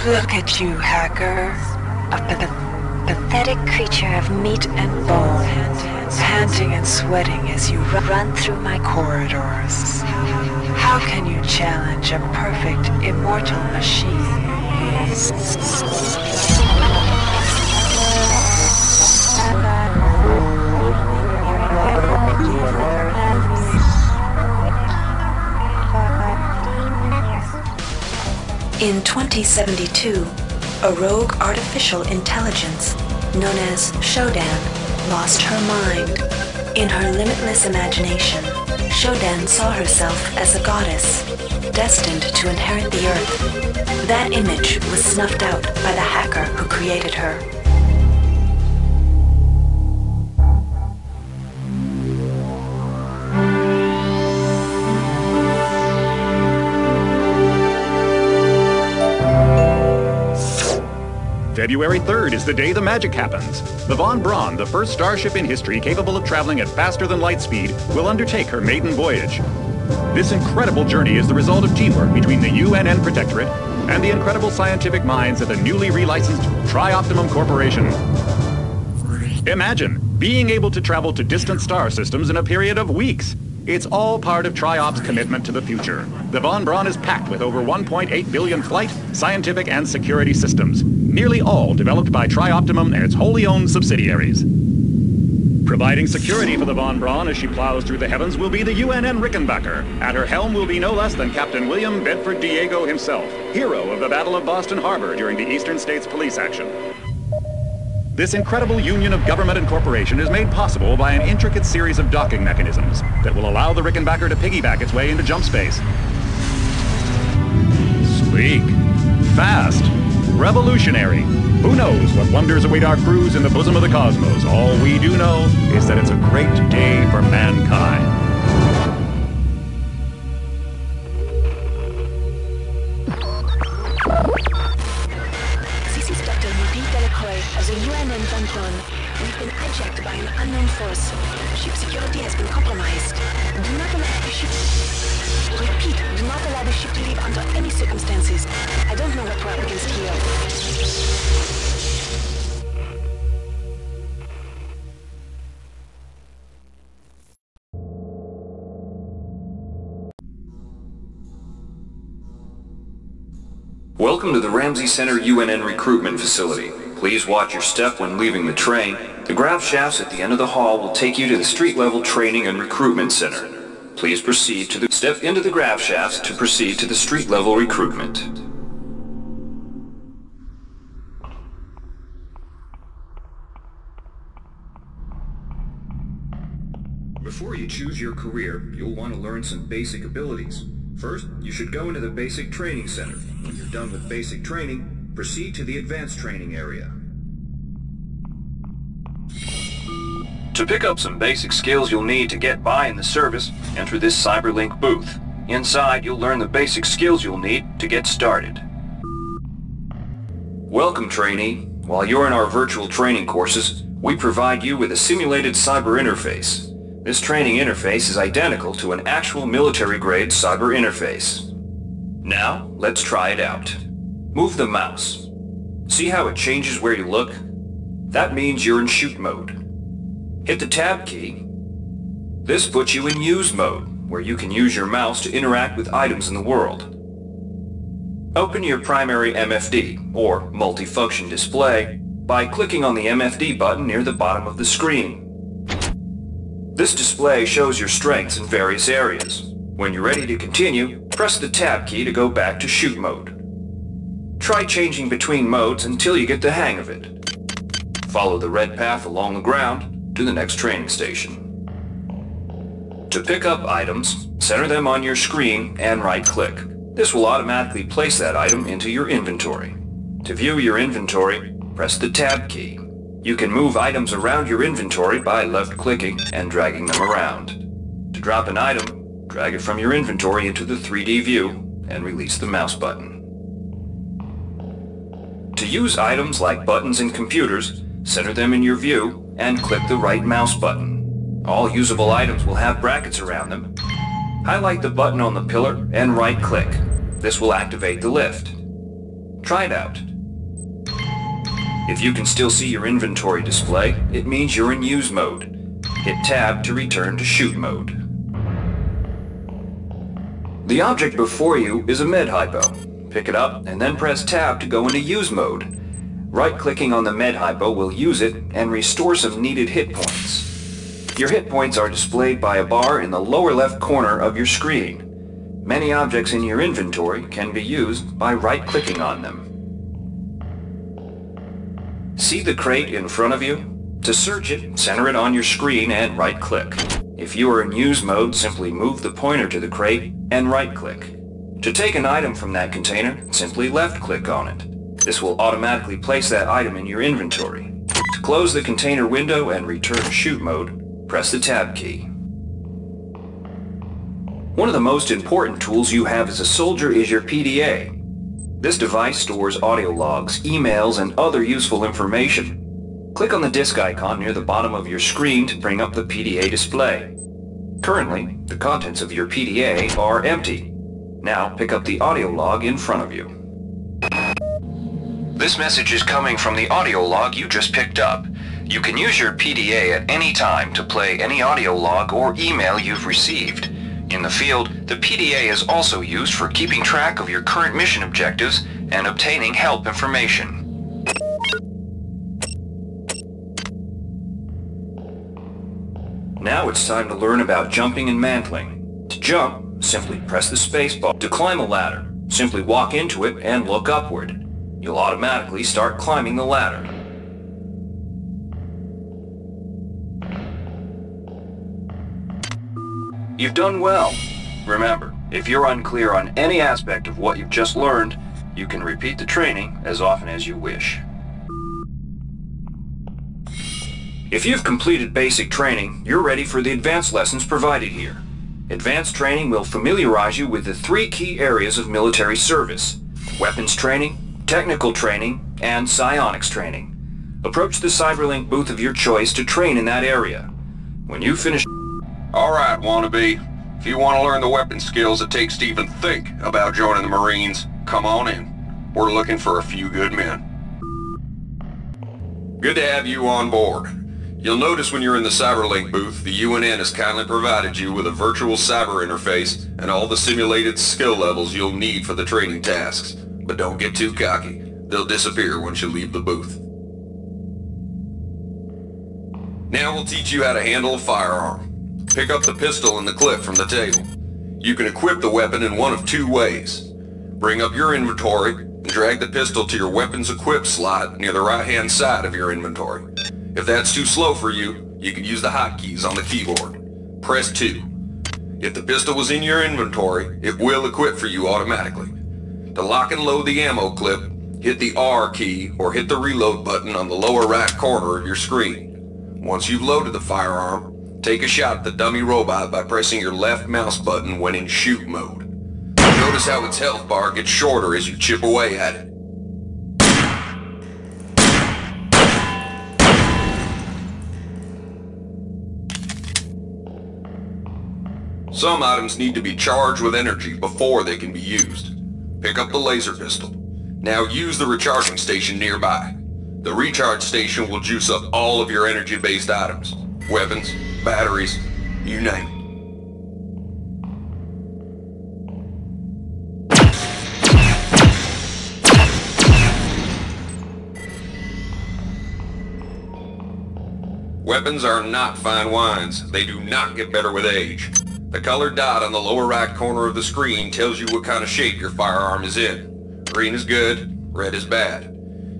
Look at you, hacker. A pathetic creature of meat and bone, panting and sweating as you run through my corridors. How can you challenge a perfect, immortal machine? In 2072, a rogue artificial intelligence known as Shodan lost her mind. In her limitless imagination, Shodan saw herself as a goddess, destined to inherit the earth. That image was snuffed out by the hacker who created her. February 3rd is the day the magic happens. The Von Braun, the first starship in history capable of traveling at faster than light speed, will undertake her maiden voyage. This incredible journey is the result of teamwork between the UNN Protectorate and the incredible scientific minds at the newly relicensed Tri-Optimum Corporation. Imagine being able to travel to distant star systems in a period of weeks. It's all part of Tri-Op's commitment to the future. The Von Braun is packed with over 1.8 billion flight, scientific, and security systems, nearly all developed by Tri-Optimum and its wholly owned subsidiaries. Providing security for the Von Braun as she plows through the heavens will be the UNN Rickenbacker. At her helm will be no less than Captain William Bedford Diego himself, hero of the Battle of Boston Harbor during the Eastern States Police action. This incredible union of government and corporation is made possible by an intricate series of docking mechanisms that will allow the Rickenbacker to piggyback its way into jump space. Sleek, fast, revolutionary. Who knows what wonders await our crews in the bosom of the cosmos? All we do know is that it's a great day for mankind. As a UNN Von Braun, we've been hijacked by an unknown force. Ship security has been compromised. Do not allow the ship... Repeat, do not allow the ship to leave under any circumstances. I don't know what we're up against here. Welcome to the Ramsey Center UNN recruitment facility. Please watch your step when leaving the train. The grav shafts at the end of the hall will take you to the street-level training and recruitment center. Please proceed to step into the grav shafts to proceed to the street-level recruitment. Before you choose your career, you'll want to learn some basic abilities. First, you should go into the basic training center. When you're done with basic training, proceed to the advanced training area. To pick up some basic skills you'll need to get by in the service, enter this CyberLink booth. Inside, you'll learn the basic skills you'll need to get started. Welcome, trainee. While you're in our virtual training courses, we provide you with a simulated cyber interface. This training interface is identical to an actual military-grade cyber interface. Now, let's try it out. Move the mouse. See how it changes where you look? That means you're in shoot mode. Hit the tab key. This puts you in use mode, where you can use your mouse to interact with items in the world. Open your primary MFD, or multifunction display, by clicking on the MFD button near the bottom of the screen. This display shows your strengths in various areas. When you're ready to continue, press the tab key to go back to shoot mode. Try changing between modes until you get the hang of it. Follow the red path along the ground to the next training station. To pick up items, center them on your screen and right-click. This will automatically place that item into your inventory. To view your inventory, press the tab key. You can move items around your inventory by left-clicking and dragging them around. To drop an item, drag it from your inventory into the 3D view and release the mouse button. To use items like buttons in computers, center them in your view and click the right mouse button. All usable items will have brackets around them. Highlight the button on the pillar and right-click. This will activate the lift. Try it out. If you can still see your inventory display, it means you're in use mode. Hit Tab to return to shoot mode. The object before you is a MedHypo. Pick it up and then press Tab to go into use mode. Right-clicking on the MedHypo will use it and restore some needed hit points. Your hit points are displayed by a bar in the lower left corner of your screen. Many objects in your inventory can be used by right-clicking on them. See the crate in front of you? To search it, center it on your screen and right-click. If you are in use mode, simply move the pointer to the crate and right-click. To take an item from that container, simply left-click on it. This will automatically place that item in your inventory. To close the container window and return to shoot mode, press the Tab key. One of the most important tools you have as a soldier is your PDA. This device stores audio logs, emails, and other useful information. Click on the disk icon near the bottom of your screen to bring up the PDA display. Currently, the contents of your PDA are empty. Now pick up the audio log in front of you. This message is coming from the audio log you just picked up. You can use your PDA at any time to play any audio log or email you've received. In the field, the PDA is also used for keeping track of your current mission objectives and obtaining help information. Now it's time to learn about jumping and mantling. To jump, simply press the space bar. To climb a ladder, simply walk into it and look upward. You'll automatically start climbing the ladder. You've done well. Remember, if you're unclear on any aspect of what you've just learned, you can repeat the training as often as you wish. If you've completed basic training, you're ready for the advanced lessons provided here. Advanced training will familiarize you with the 3 key areas of military service: weapons training, technical training, and psionics training. Approach the Cyberlink booth of your choice to train in that area. When you finish... Alright, wannabe. If you want to learn the weapon skills it takes to even think about joining the Marines, come on in. We're looking for a few good men. Good to have you on board. You'll notice when you're in the Cyberlink booth, the UNN has kindly provided you with a virtual cyber interface and all the simulated skill levels you'll need for the training tasks. But don't get too cocky. They'll disappear once you leave the booth. Now we'll teach you how to handle a firearm. Pick up the pistol and the clip from the table. You can equip the weapon in one of 2 ways. Bring up your inventory and drag the pistol to your weapons equip slot near the right-hand side of your inventory. If that's too slow for you, you can use the hotkeys on the keyboard. Press 2. If the pistol was in your inventory, it will equip for you automatically. To lock and load the ammo clip, hit the R key or hit the reload button on the lower right corner of your screen. Once you've loaded the firearm, take a shot at the dummy robot by pressing your left mouse button when in shoot mode. Notice how its health bar gets shorter as you chip away at it. Some items need to be charged with energy before they can be used. Pick up the laser pistol. Now use the recharging station nearby. The recharge station will juice up all of your energy-based items. Weapons, batteries, you name it. Weapons are not fine wines. They do not get better with age. The colored dot on the lower right corner of the screen tells you what kind of shape your firearm is in. Green is good, red is bad.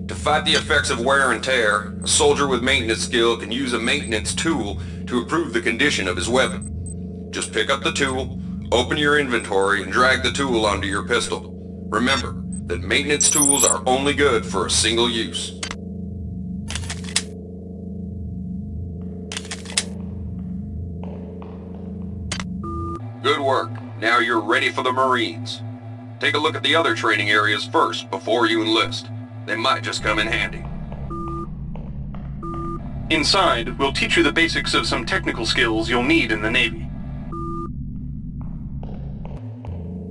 To fight the effects of wear and tear, a soldier with maintenance skill can use a maintenance tool to improve the condition of his weapon. Just pick up the tool, open your inventory, and drag the tool onto your pistol. Remember that maintenance tools are only good for a single use. Good work. Now you're ready for the Marines. Take a look at the other training areas first before you enlist. They might just come in handy. Inside, we'll teach you the basics of some technical skills you'll need in the Navy.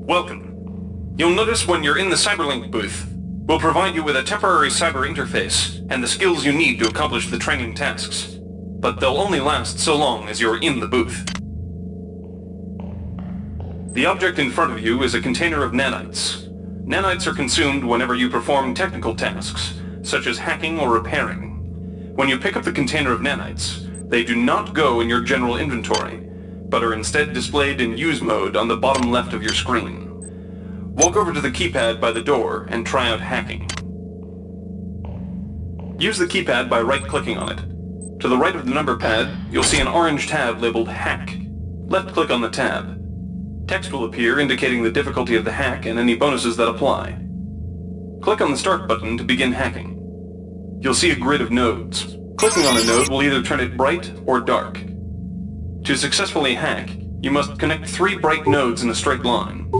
Welcome. You'll notice when you're in the Cyberlink booth, We'll provide you with a temporary cyber interface and the skills you need to accomplish the training tasks. But they'll only last so long as you're in the booth. The object in front of you is a container of nanites. Nanites are consumed whenever you perform technical tasks, such as hacking or repairing. When you pick up the container of nanites, they do not go in your general inventory, but are instead displayed in use mode on the bottom left of your screen. Walk over to the keypad by the door and try out hacking. Use the keypad by right-clicking on it. To the right of the number pad, you'll see an orange tab labeled Hack. Left-click on the tab. Text will appear indicating the difficulty of the hack and any bonuses that apply. Click on the Start button to begin hacking. You'll see a grid of nodes. Clicking on a node will either turn it bright or dark. To successfully hack, you must connect 3 bright nodes in a straight line.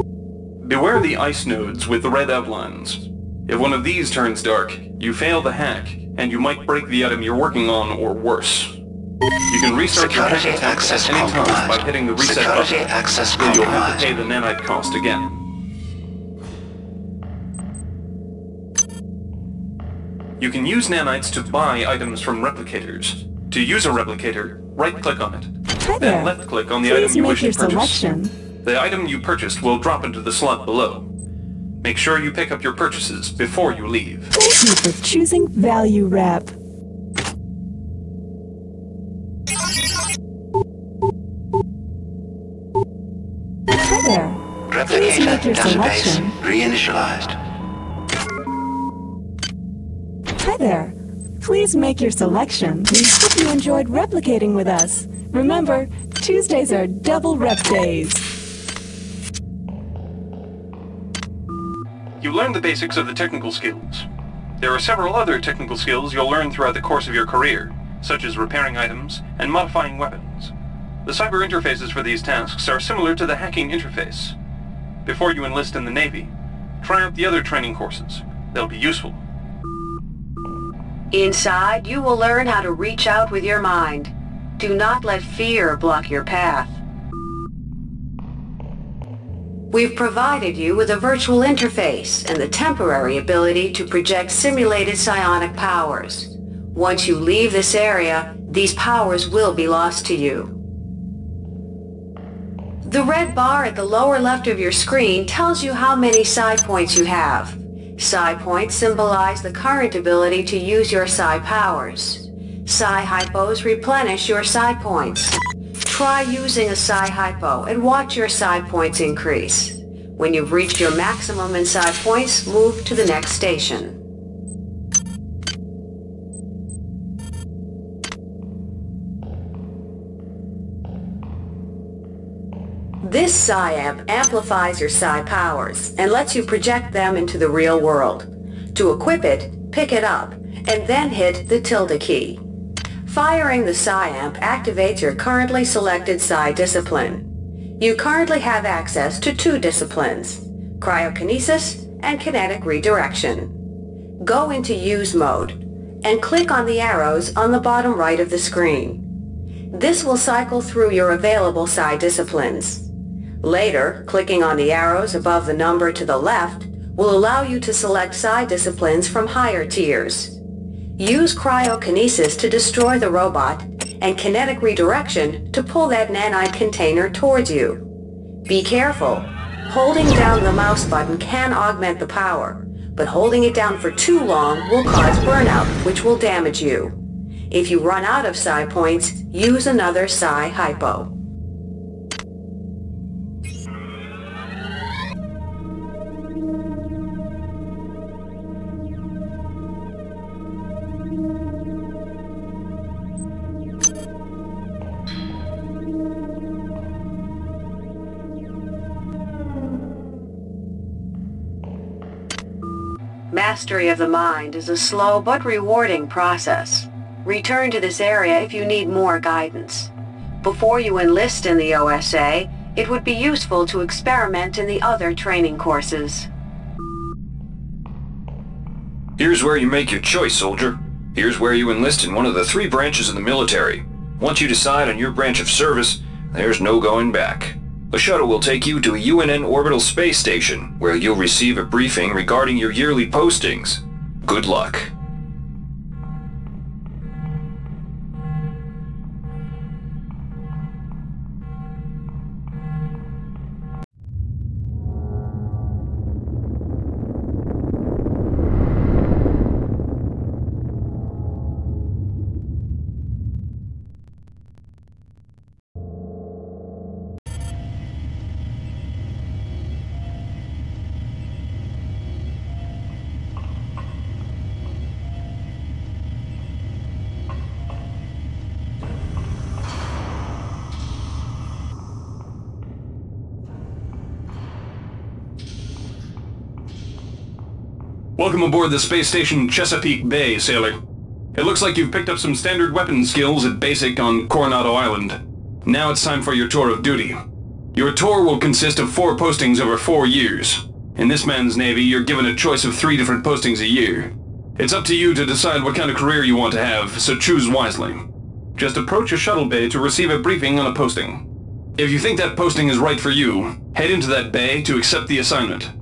Beware the ice nodes with the red outlines. If one of these turns dark, you fail the hack, and you might break the item you're working on or worse. You can restart your hack attempt at any time by hitting the reset button, so you'll have to pay the nanite cost again. You can use nanites to buy items from replicators. To use a replicator, right-click on it. Then left-click on the item you wish to purchase. The item you purchased will drop into the slot below. Make sure you pick up your purchases before you leave. Thank you for choosing Value Wrap. Hi there. Replicator database reinitialized. Hi there. Please make your selection. We hope you enjoyed replicating with us. Remember, Tuesdays are double rep days. You learned the basics of the technical skills. There are several other technical skills you'll learn throughout the course of your career, such as repairing items and modifying weapons. The cyber interfaces for these tasks are similar to the hacking interface. Before you enlist in the Navy, try out the other training courses. They'll be useful. Inside, you will learn how to reach out with your mind. Do not let fear block your path. We've provided you with a virtual interface and the temporary ability to project simulated psionic powers. Once you leave this area, these powers will be lost to you. The red bar at the lower left of your screen tells you how many psi points you have. Psi points symbolize the current ability to use your psi powers. Psi hypos replenish your psi points. Try using a psi hypo and watch your psi points increase. When you've reached your maximum in psi points, move to the next station. This psi amp amplifies your psi powers and lets you project them into the real world. To equip it, pick it up, and then hit the tilde key. Firing the psi amp activates your currently selected psi discipline. You currently have access to 2 disciplines, cryokinesis and kinetic redirection. Go into use mode and click on the arrows on the bottom right of the screen. This will cycle through your available psi disciplines. Later, clicking on the arrows above the number to the left will allow you to select psi disciplines from higher tiers. Use cryokinesis to destroy the robot and kinetic redirection to pull that nanite container towards you. Be careful. Holding down the mouse button can augment the power, but holding it down for too long will cause burnout, which will damage you. If you run out of psi points, use another psi hypo. Mastery of the mind is a slow but rewarding process. Return to this area if you need more guidance. Before you enlist in the OSA, it would be useful to experiment in the other training courses. Here's where you make your choice, soldier. Here's where you enlist in one of the 3 branches of the military. Once you decide on your branch of service, there's no going back. The shuttle will take you to a UNN orbital space station, where you'll receive a briefing regarding your yearly postings. Good luck. Welcome aboard the space station Chesapeake Bay, sailor. It looks like you've picked up some standard weapon skills at Basic on Coronado Island. Now it's time for your tour of duty. Your tour will consist of 4 postings over 4 years. In this man's Navy, you're given a choice of 3 different postings a year. It's up to you to decide what kind of career you want to have, so choose wisely. Just approach a shuttle bay to receive a briefing on a posting. If you think that posting is right for you, head into that bay to accept the assignment.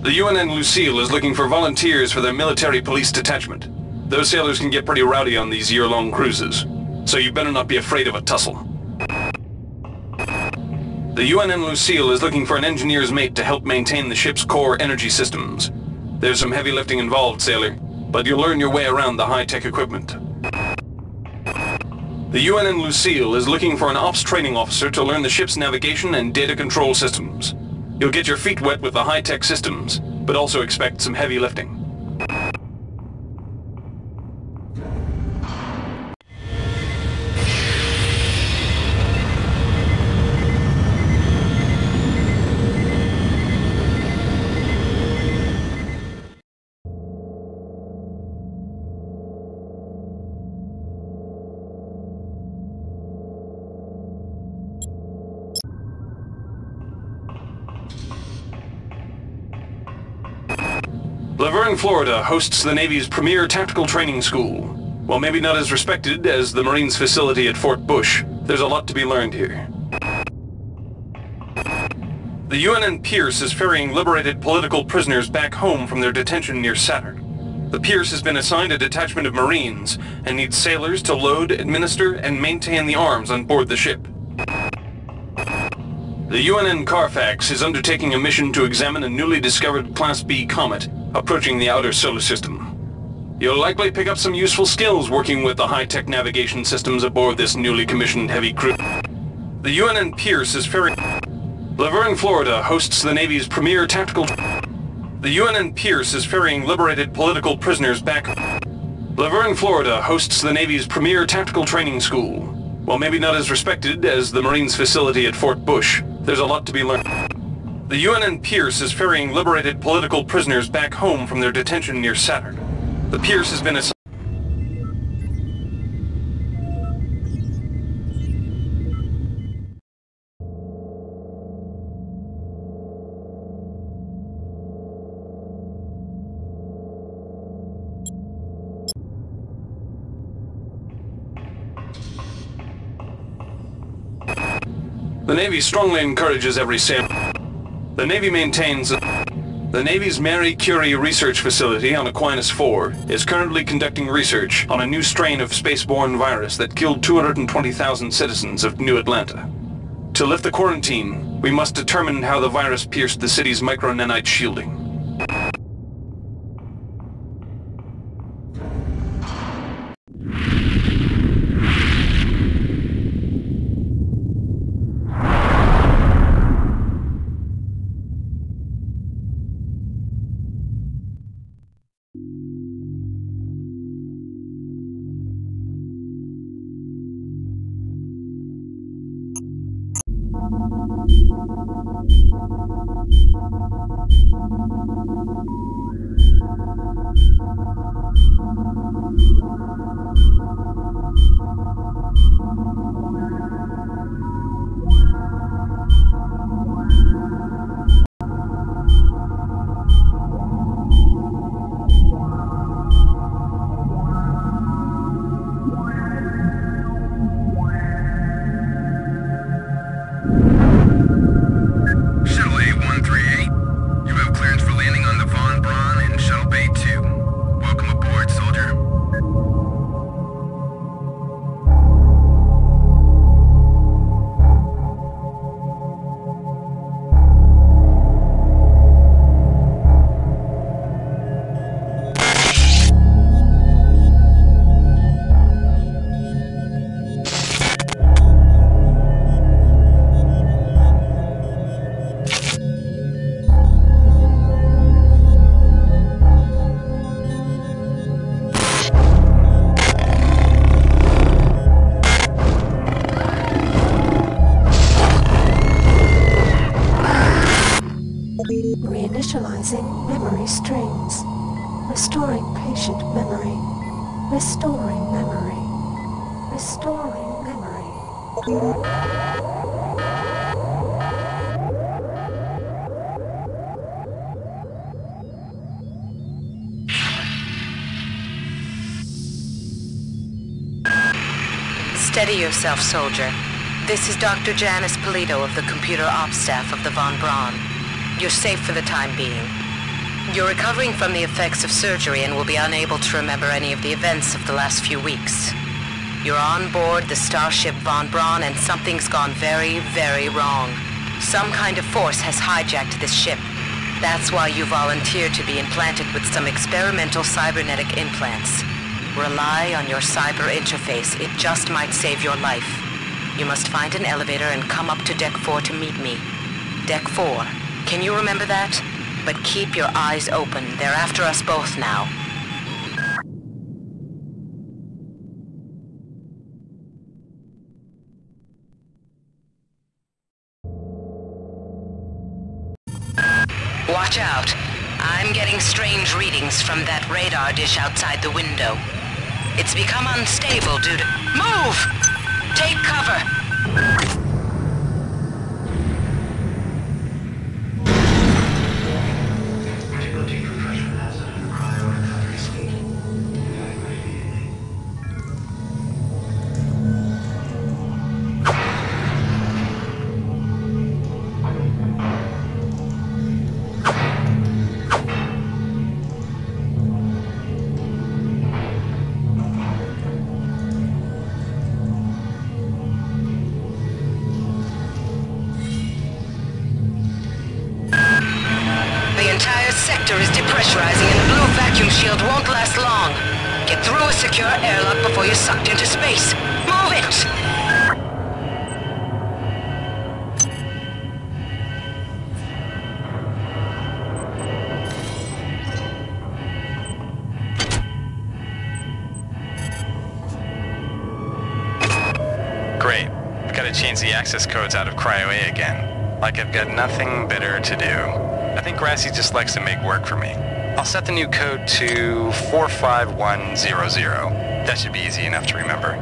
The UNN Lucille is looking for volunteers for their military police detachment. Those sailors can get pretty rowdy on these year-long cruises, so you better not be afraid of a tussle. The UNN Lucille is looking for an engineer's mate to help maintain the ship's core energy systems. There's some heavy lifting involved, sailor, but you'll learn your way around the high-tech equipment. The UNN Lucille is looking for an ops training officer to learn the ship's navigation and data control systems. You'll get your feet wet with the high-tech systems, but also expect some heavy lifting. Laverne, Florida hosts the Navy's premier tactical training school. While maybe not as respected as the Marines facility at Fort Bush, there's a lot to be learned here. The UNN Pierce is ferrying liberated political prisoners back home from their detention near Saturn. The Pierce has been assigned a detachment of Marines and needs sailors to load, administer, and maintain the arms on board the ship. The UNN Carfax is undertaking a mission to examine a newly discovered Class B comet approaching the outer solar system. You'll likely pick up some useful skills working with the high-tech navigation systems aboard this newly commissioned heavy cruiser. The UNN Pierce is ferrying... Laverne, Florida hosts the Navy's premier tactical... The UNN Pierce is ferrying liberated political prisoners back... Laverne, Florida hosts the Navy's premier tactical training school. While maybe not as respected as the Marines facility at Fort Bush, there's a lot to be learned. The UNN Pierce is ferrying liberated political prisoners back home from their detention near Saturn. The Pierce has been assigned... The Navy strongly encourages every sailor. The Navy maintains... The Navy's Marie Curie research facility on Aquinas 4 is currently conducting research on a new strain of spaceborne virus that killed 220,000 citizens of New Atlanta. To lift the quarantine, we must determine how the virus pierced the city's micronanite shielding. Reinitializing memory streams. Restoring patient memory. Restoring memory. Restoring memory. Steady yourself, soldier. This is Dr. Janice Polito of the Computer Ops staff of the Von Braun. You're safe for the time being. You're recovering from the effects of surgery and will be unable to remember any of the events of the last few weeks. You're on board the starship Von Braun and something's gone very, very wrong. Some kind of force has hijacked this ship. That's why you volunteered to be implanted with some experimental cybernetic implants. Rely on your cyber interface. It just might save your life. You must find an elevator and come up to Deck 4 to meet me. Deck 4. Can you remember that? But keep your eyes open. They're after us both now. Watch out. I'm getting strange readings from that radar dish outside the window. It's become unstable due to... Move! Take cover! Is depressurizing and the blue vacuum shield won't last long. Get through a secure airlock before you're sucked into space. Move it! Great. I've got to change the access codes out of Cryo-A again. Like I've got nothing better to do. I think Grassy just likes to make work for me. I'll set the new code to 45100. That should be easy enough to remember.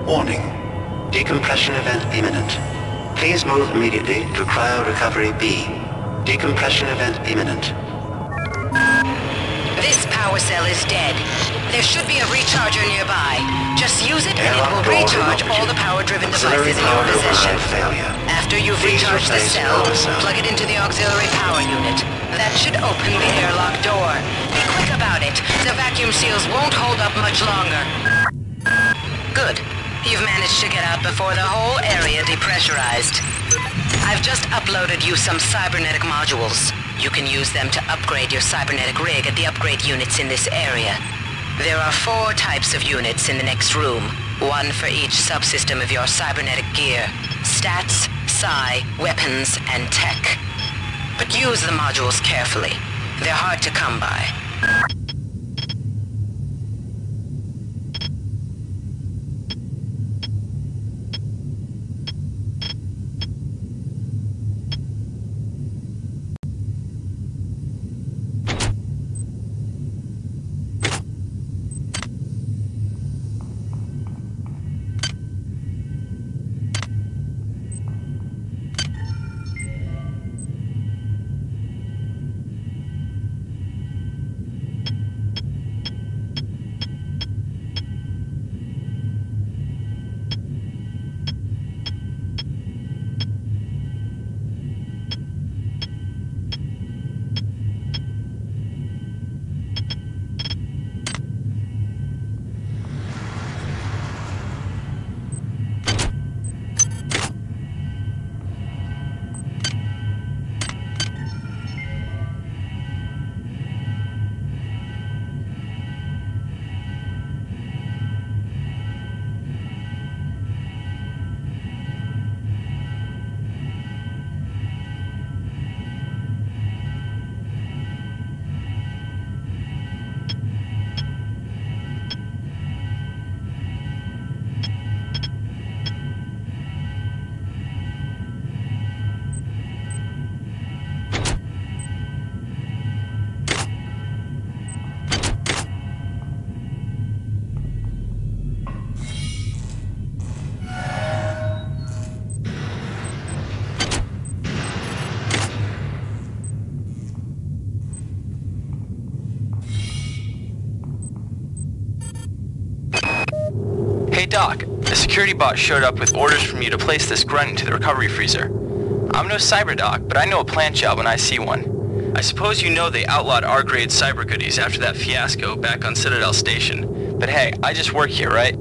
Warning. Decompression event imminent. Please move immediately to Cryo Recovery B. Decompression event imminent. This power cell is dead. There should be a recharger nearby. Just use it and it will recharge all the power-driven devices in your possession. After you've recharged the cell, plug it into the auxiliary power unit. That should open the airlock door. Be quick about it. The vacuum seals won't hold up much longer. Good. You've managed to get out before the whole area depressurized. I've just uploaded you some cybernetic modules. You can use them to upgrade your cybernetic rig at the upgrade units in this area. There are 4 types of units in the next room. One for each subsystem of your cybernetic gear. Stats, psi, weapons, and tech. But use the modules carefully. They're hard to come by. Hey Doc, a security bot showed up with orders from you to place this grunt into the recovery freezer. I'm no cyber doc, but I know a plant job when I see one. I suppose you know they outlawed R-grade cyber goodies after that fiasco back on Citadel Station. But hey, I just work here, right?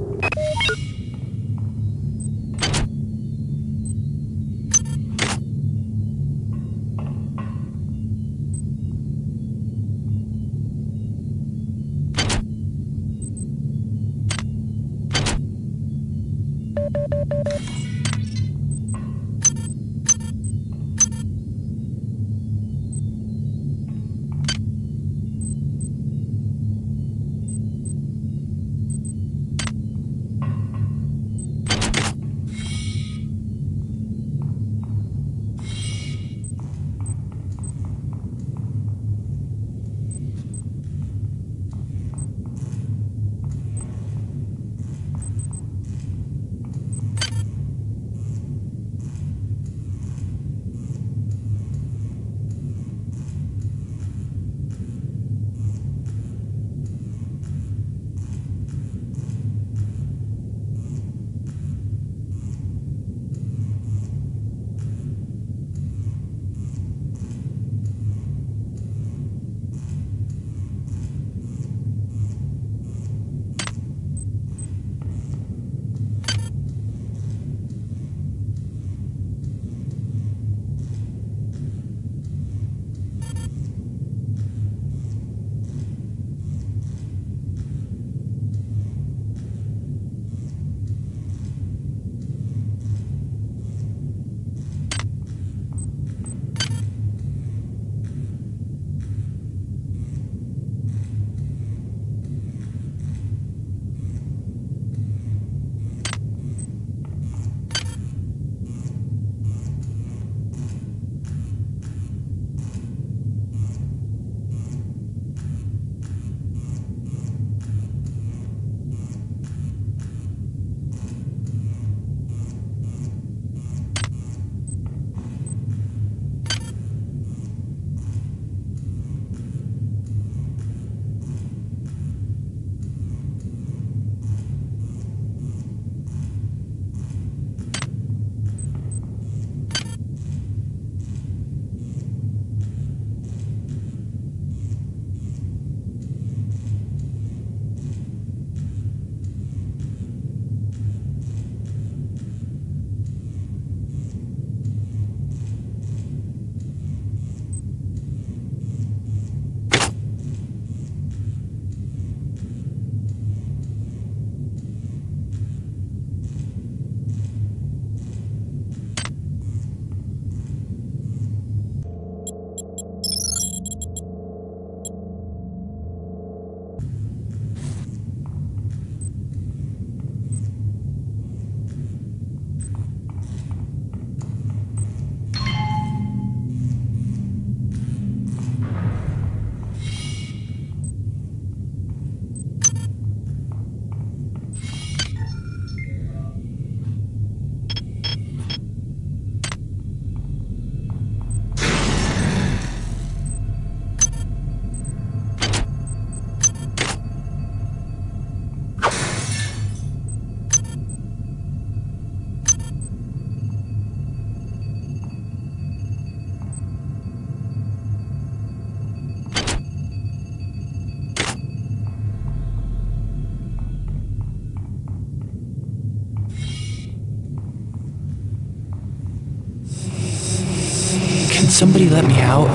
somebody let me out?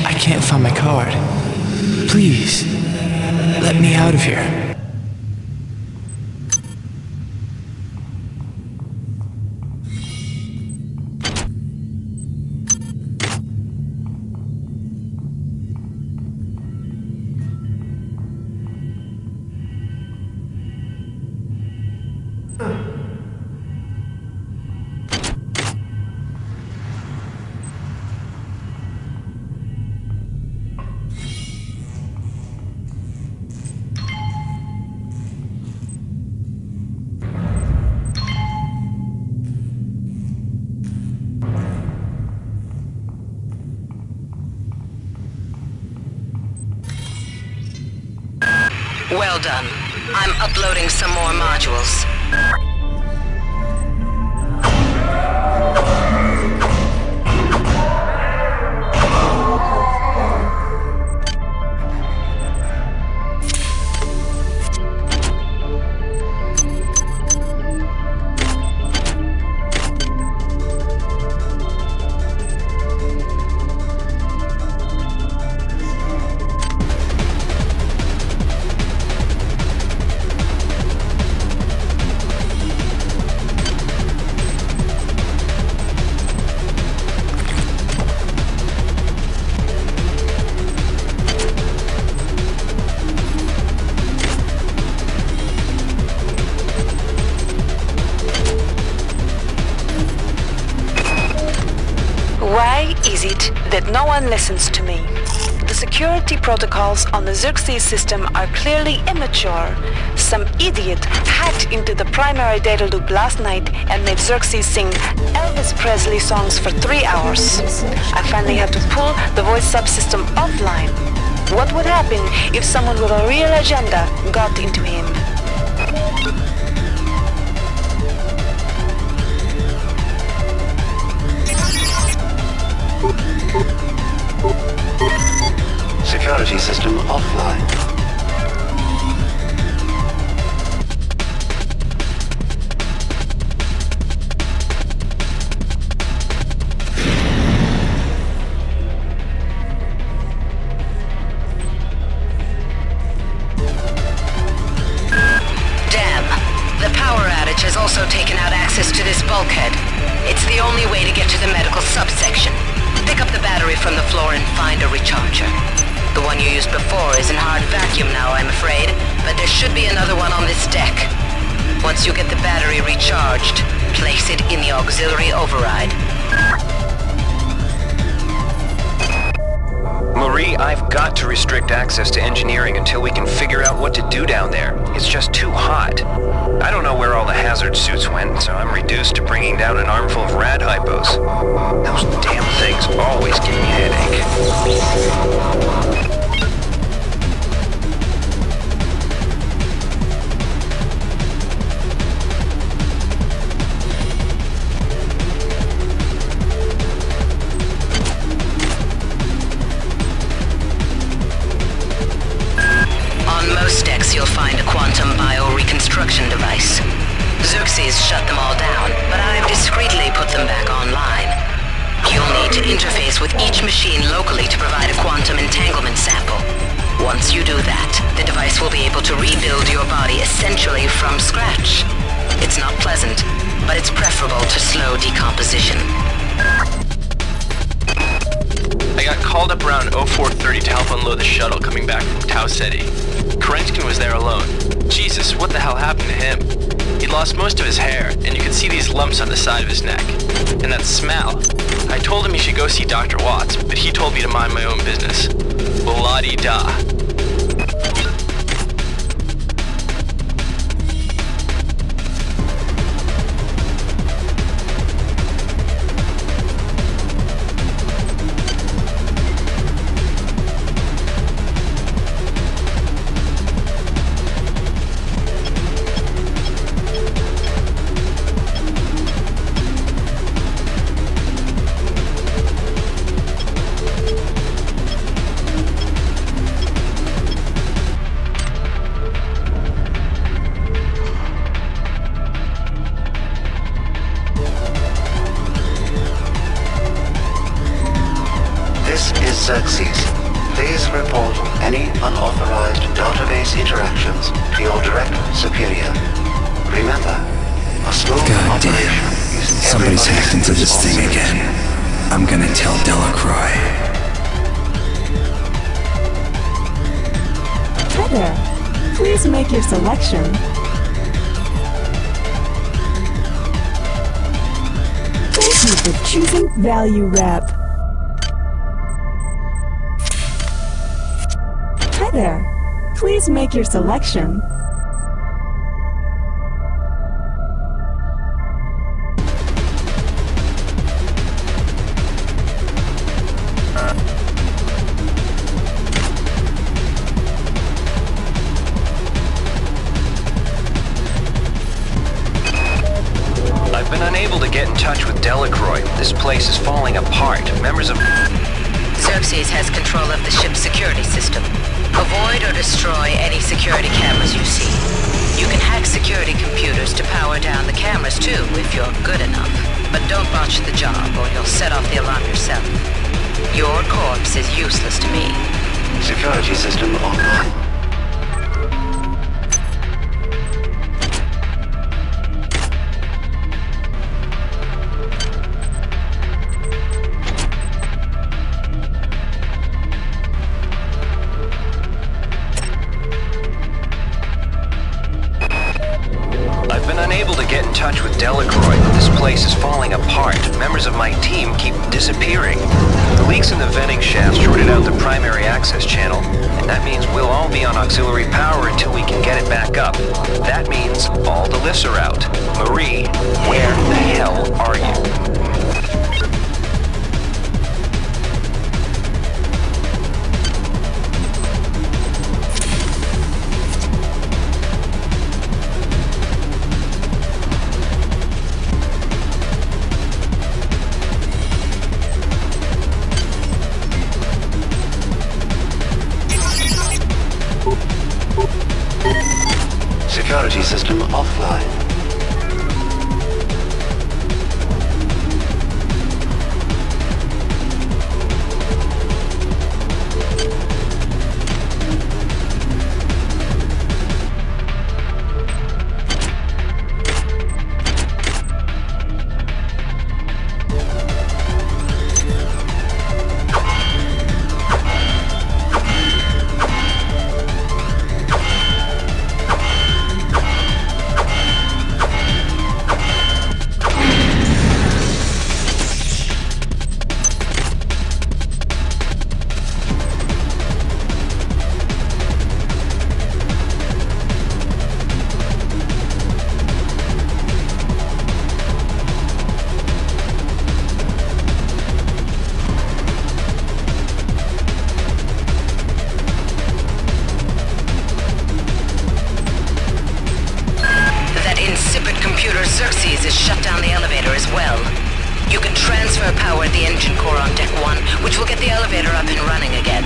I can't find my card. Please, let me out of here. Well done. I'm uploading some more modules. Why is it that no one listens to me? The security protocols on the Xerxes system are clearly immature. Some idiot hacked into the primary data loop last night and made Xerxes sing Elvis Presley songs for 3 hours. I finally had to pull the voice subsystem offline. What would happen if someone with a real agenda got into him? Security system offline. The power outage has also taken out access to this bulkhead. It's the only way to get to the medical subsection. Pick up the battery from the floor and find a recharger. The one you used before is in hard vacuum now, I'm afraid, but there should be another one on this deck. Once you get the battery recharged, place it in the auxiliary override. Marie, I've got to restrict access to engineering until we can figure out what to do down there. It's just too hot. I don't know where all the hazard suits went, so I'm reduced to bringing down an armful of rad hypos. Those damn things always give me a headache. You'll find a quantum bioreconstruction device. Xerxes shut them all down, but I've discreetly put them back online. You'll need to interface with each machine locally to provide a quantum entanglement sample. Once you do that, the device will be able to rebuild your body essentially from scratch. It's not pleasant, but it's preferable to slow decomposition. I got called up around 0430 to help unload the shuttle coming back from Tau Ceti. Kerenskin was there alone. Jesus, what the hell happened to him? He'd lost most of his hair, and you could see these lumps on the side of his neck. And that smell. I told him he should go see Dr. Watts, but he told me to mind my own business. Well, la-di-da. Please report any unauthorized database interactions to your direct superior. Remember, a smooth operation is Somebody's hacked into this thing again. I'm gonna tell Delacroix. Hi there. Please make your selection. Thank you for choosing Value Rep. Hi there. Please make your selection. I've been unable to get in touch with Delacroix. This place is falling apart. Members of... Xerxes has control of the ship's security system. Avoid or destroy any security cameras you see. You can hack security computers to power down the cameras too, if you're good enough. But don't botch the job, or you'll set off the alarm yourself. Your corpse is useless to me. Security system online. I've been unable to get in touch with Delacroix. This place is falling apart. Members of my team keep disappearing. The leaks in the venting shaft shorted out the primary access channel, and that means we'll all be on auxiliary power until we can get it back up. That means all the lifts are out. Marie, where the hell are you? Security system offline. Xerxes has shut down the elevator as well. You can transfer power at the engine core on Deck 1, which will get the elevator up and running again.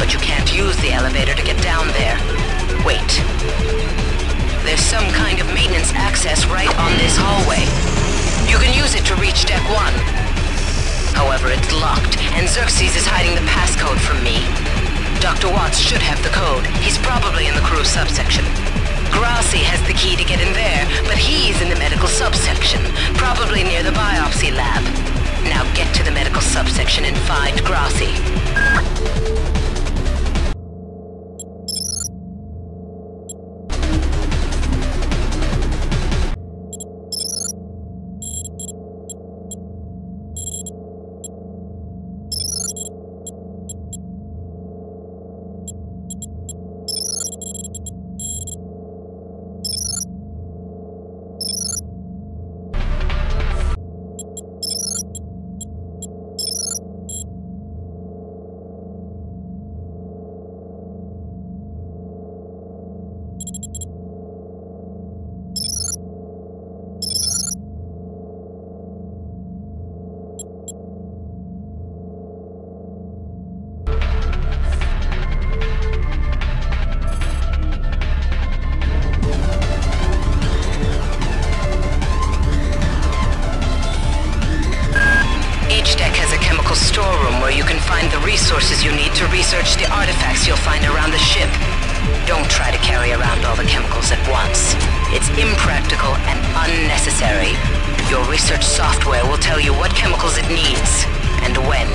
But you can't use the elevator to get down there. Wait. There's some kind of maintenance access right on this hallway. You can use it to reach Deck 1. However, it's locked, and Xerxes is hiding the passcode from me. Dr. Watts should have the code. He's probably in the crew subsection. Grassi has the key to get in there, but he's in the medical subsection, probably near the biopsy lab. Now get to the medical subsection and find Grassi. to research the artifacts you'll find around the ship. Don't try to carry around all the chemicals at once. It's impractical and unnecessary. Your research software will tell you what chemicals it needs, and when.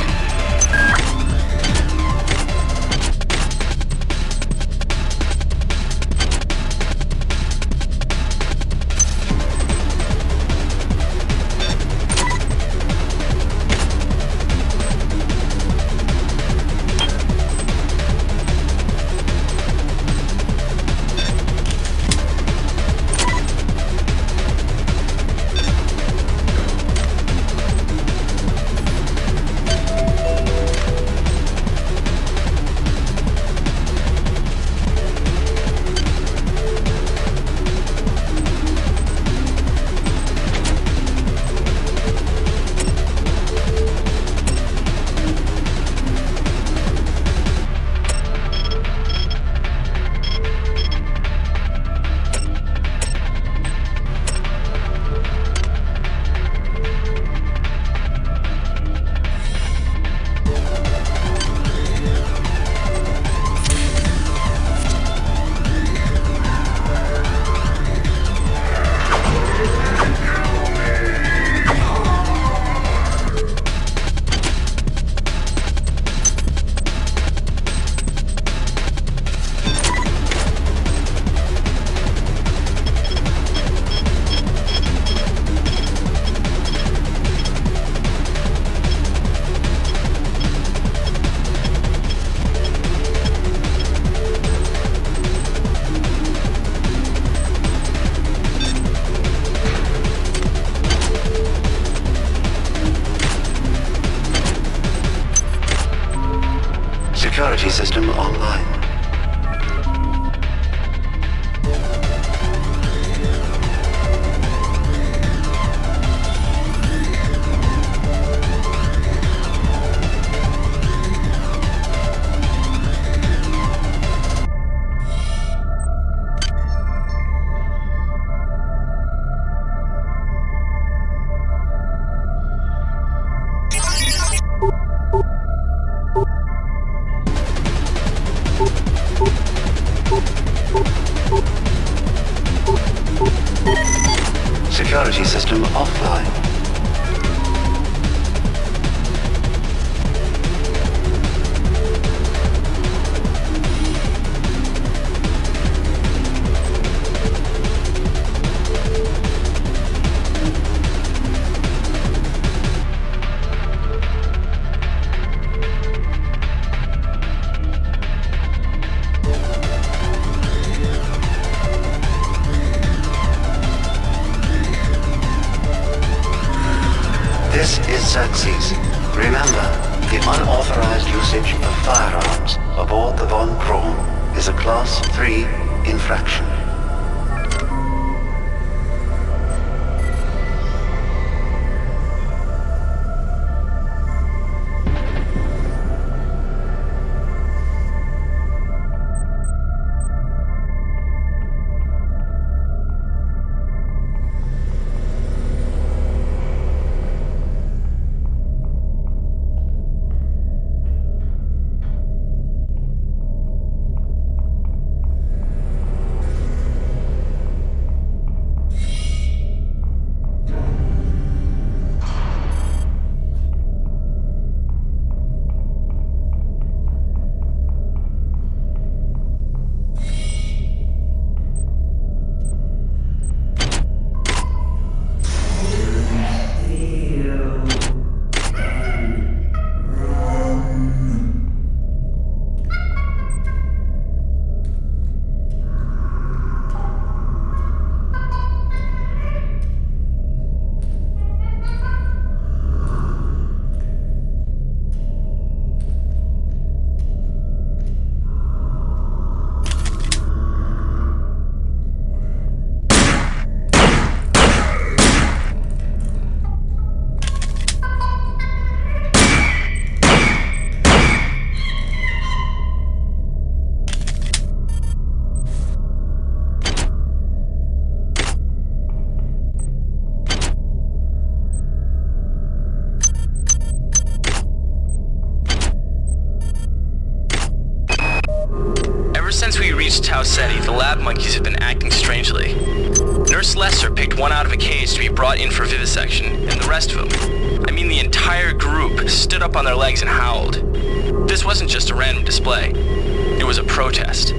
Security system online. Security system offline. This is Xerxes. Remember, the unauthorized usage of firearms aboard the Von Braun is a Class 3 infraction. since we reached Tau Ceti, the lab monkeys have been acting strangely. Nurse Lesser picked one out of a cage to be brought in for vivisection, and the rest of them, I mean the entire group, stood up on their legs and howled. This wasn't just a random display. It was a protest.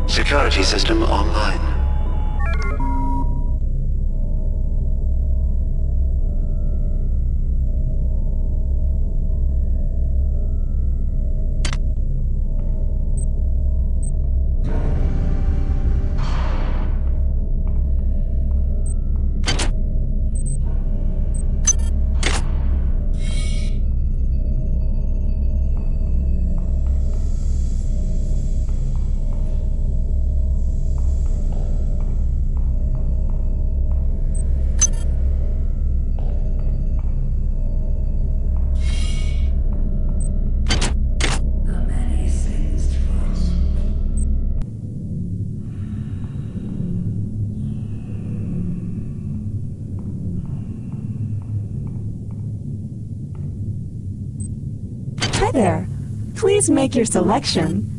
Security system online. Hi there. Please make your selection.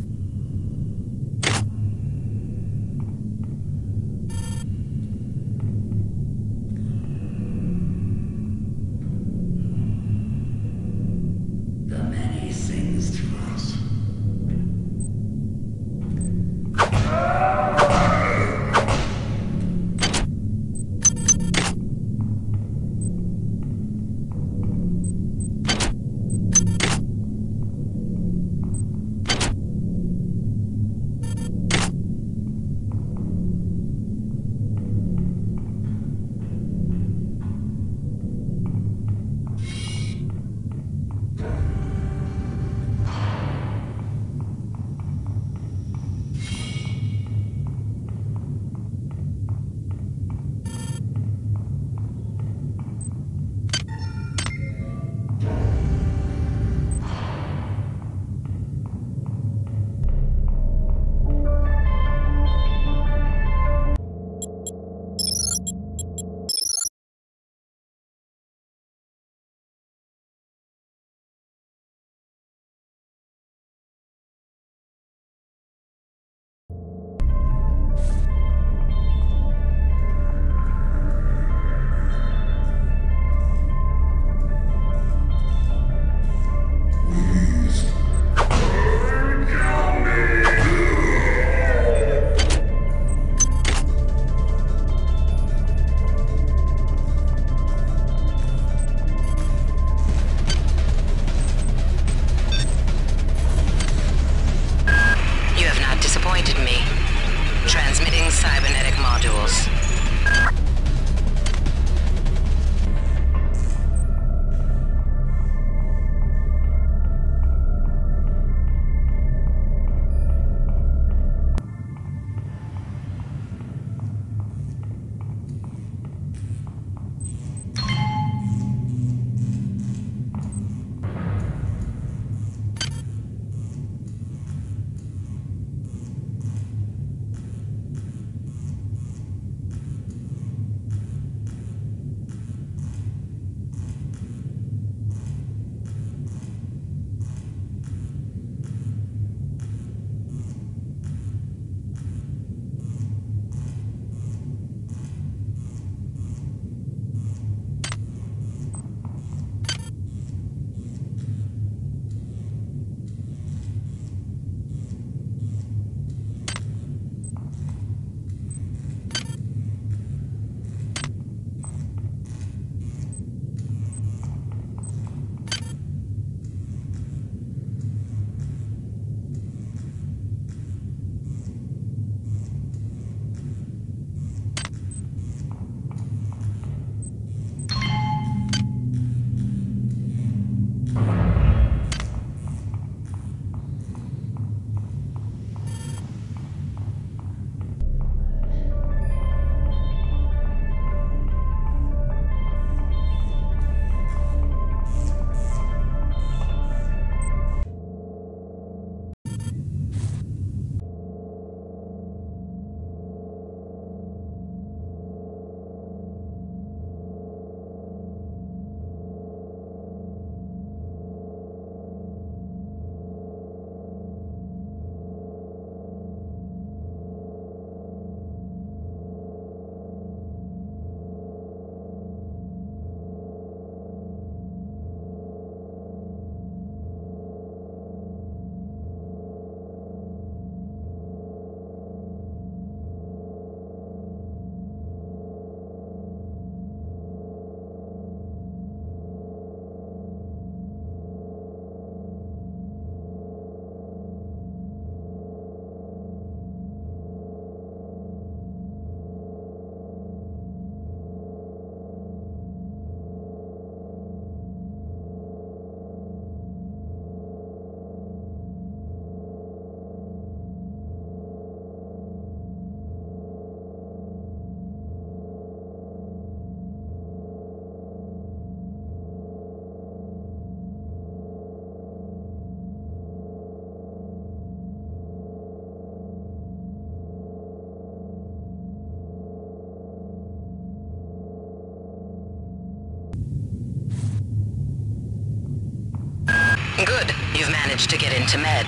Good. You've managed to get into Med.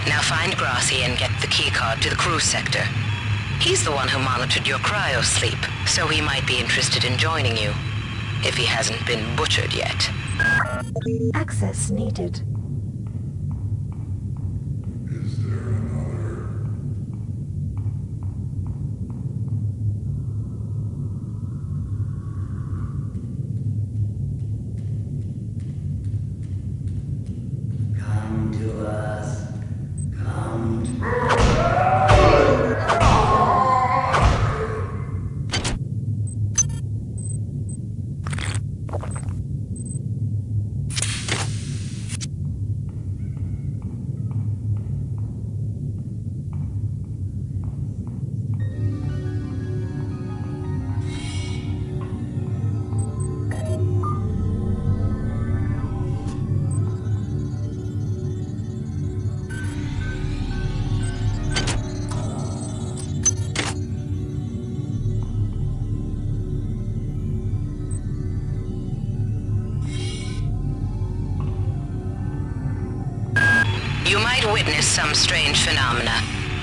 Now find Grassi and get the keycard to the crew sector. He's the one who monitored your cryo-sleep, so he might be interested in joining you, if he hasn't been butchered yet. Access needed. Come to us. Come to You might witness some strange phenomena.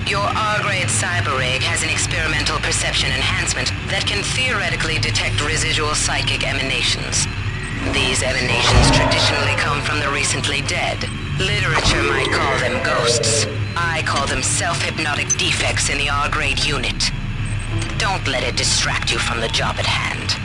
Your R-grade cyber rig has an experimental perception enhancement that can theoretically detect residual psychic emanations. These emanations traditionally come from the recently dead. Literature might call them ghosts. I call them self-hypnotic defects in the R-grade unit. Don't let it distract you from the job at hand.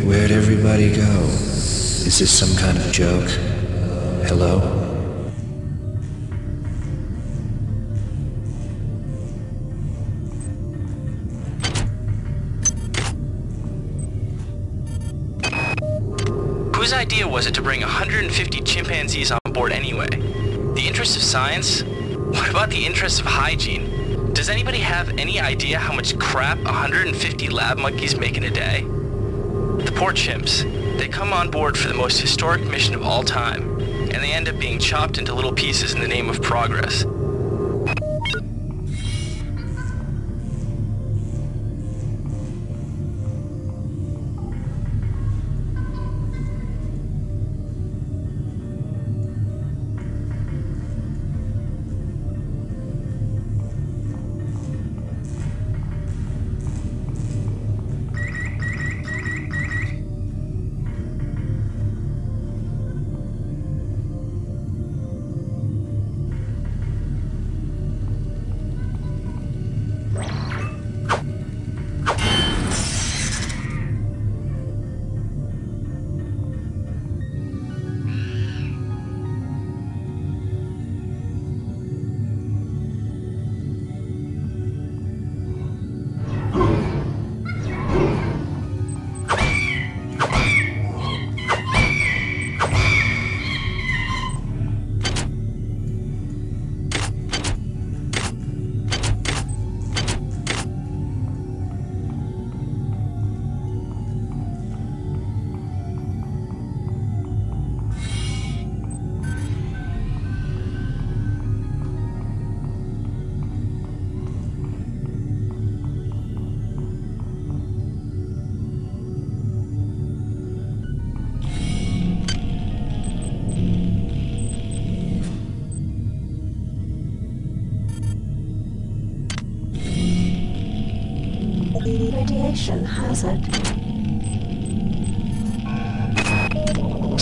Where'd everybody go? Is this some kind of joke? Hello? Whose idea was it to bring 150 chimpanzees on board anyway? The interest of science? What about the interest of hygiene? Does anybody have any idea how much crap 150 lab monkeys make in a day? The poor chimps. They come on board for the most historic mission of all time, and they end up being chopped into little pieces in the name of progress. Radiation hazard.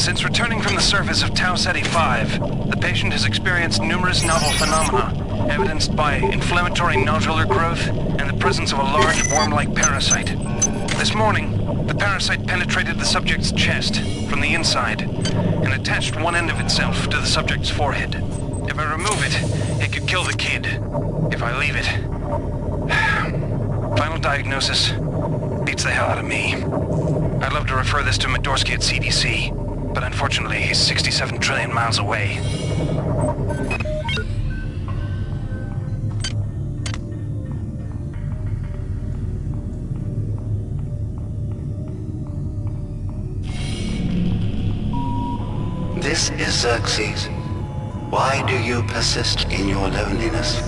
Since returning from the surface of Tau Ceti 5, the patient has experienced numerous novel phenomena, evidenced by inflammatory nodular growth and the presence of a large worm-like parasite. This morning, the parasite penetrated the subject's chest from the inside and attached one end of itself to the subject's forehead. If I remove it, it could kill the kid. If I leave it... Final diagnosis beats the hell out of me. I'd love to refer this to Medorsky at CDC, but unfortunately he's 67 trillion miles away. This is Xerxes. Why do you persist in your loneliness?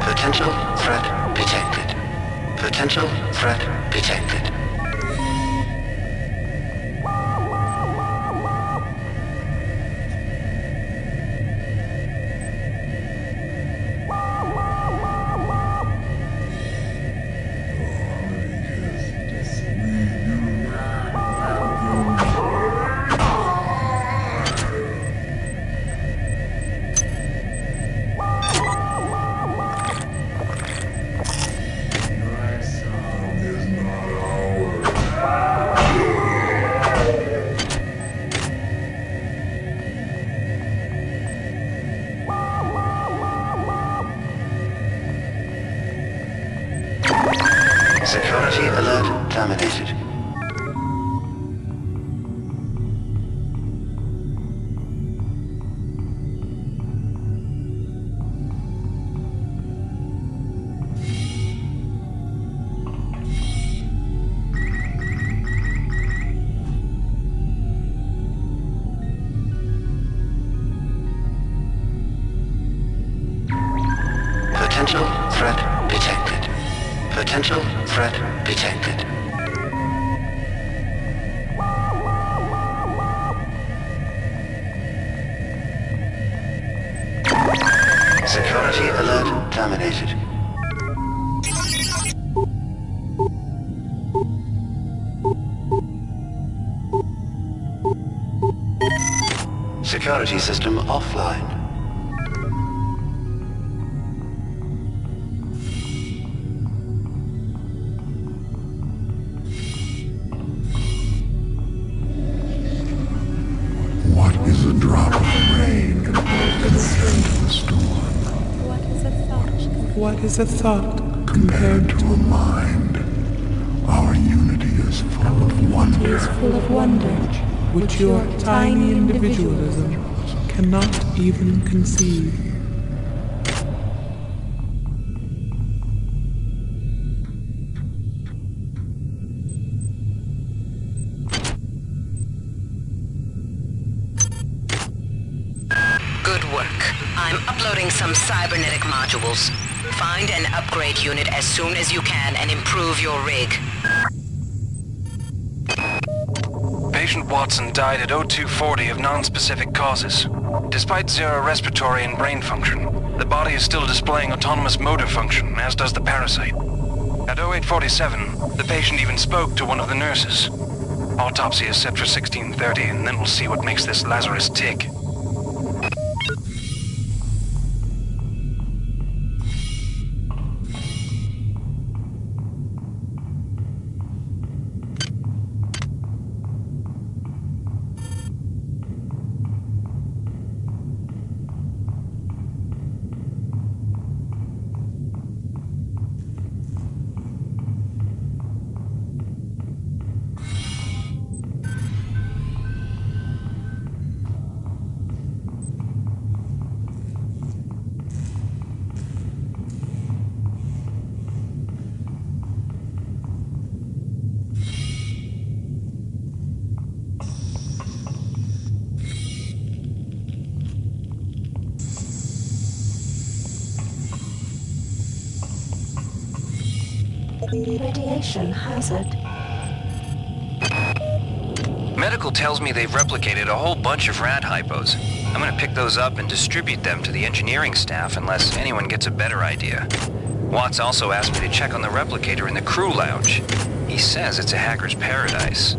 Potential threat detected. Potential threat detected. Security alert terminated. Potential threat detected. Potential threat detected. Security alert terminated. Security system offline. What is a drop of rain compared to the strength of a storm? What is a thought Compared to a mind, our unity is full of wonder. which your tiny individualism cannot even conceive. gathering some cybernetic modules. Find an upgrade unit as soon as you can and improve your rig. Patient Watson died at 0240 of non-specific causes. Despite zero respiratory and brain function, the body is still displaying autonomous motor function, as does the parasite. At 0847, the patient even spoke to one of the nurses. Autopsy is set for 1630, and then we'll see what makes this Lazarus tick. Radiation hazard. Medical tells me they've replicated a whole bunch of rad hypos. I'm gonna pick those up and distribute them to the engineering staff unless anyone gets a better idea. Watts also asked me to check on the replicator in the crew lounge. He says it's a hacker's paradise.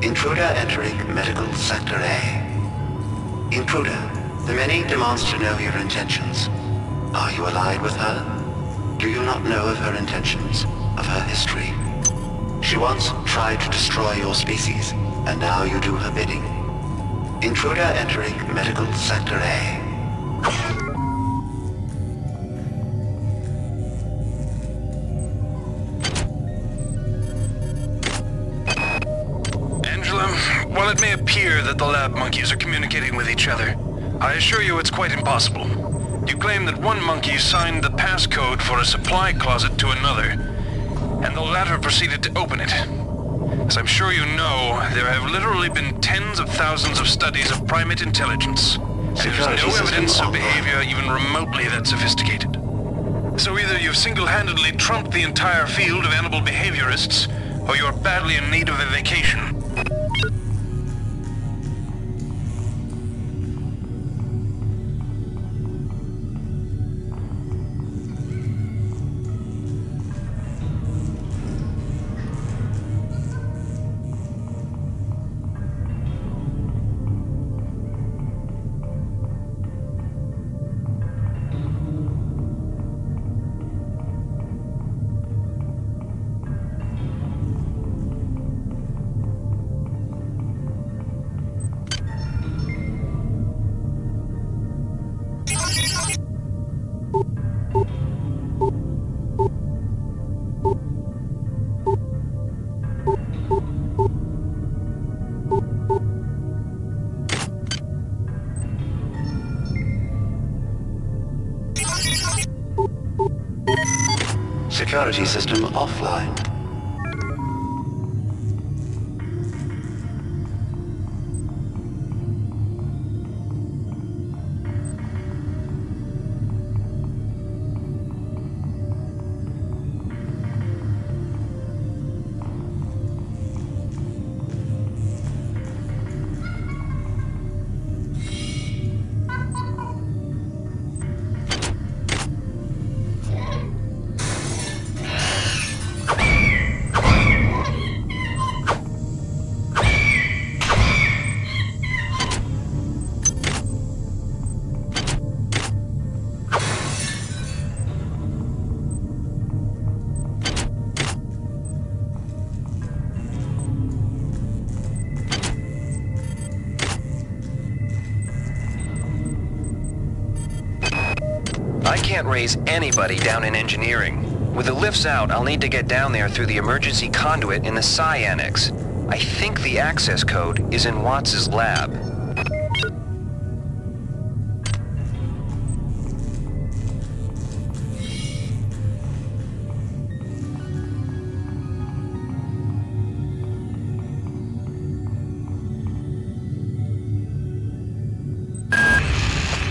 Intruder entering Medical Sector A. Intruder, the Many demands to know your intentions. Are you allied with her? Do you not know of her intentions, of her history? She once tried to destroy your species, and now you do her bidding. Intruder entering Medical Sector A. While it may appear that the lab monkeys are communicating with each other, I assure you it's quite impossible. You claim that one monkey signed the passcode for a supply closet to another, and the latter proceeded to open it. As I'm sure you know, there have literally been tens of thousands of studies of primate intelligence, and there's no evidence of behavior even remotely that sophisticated. So either you've single-handedly trumped the entire field of animal behaviorists, or you're badly in need of a vacation. Security system offline. raise anybody down in engineering. With the lifts out, I'll need to get down there through the emergency conduit in the Psi Annex. I think the access code is in Watts' lab.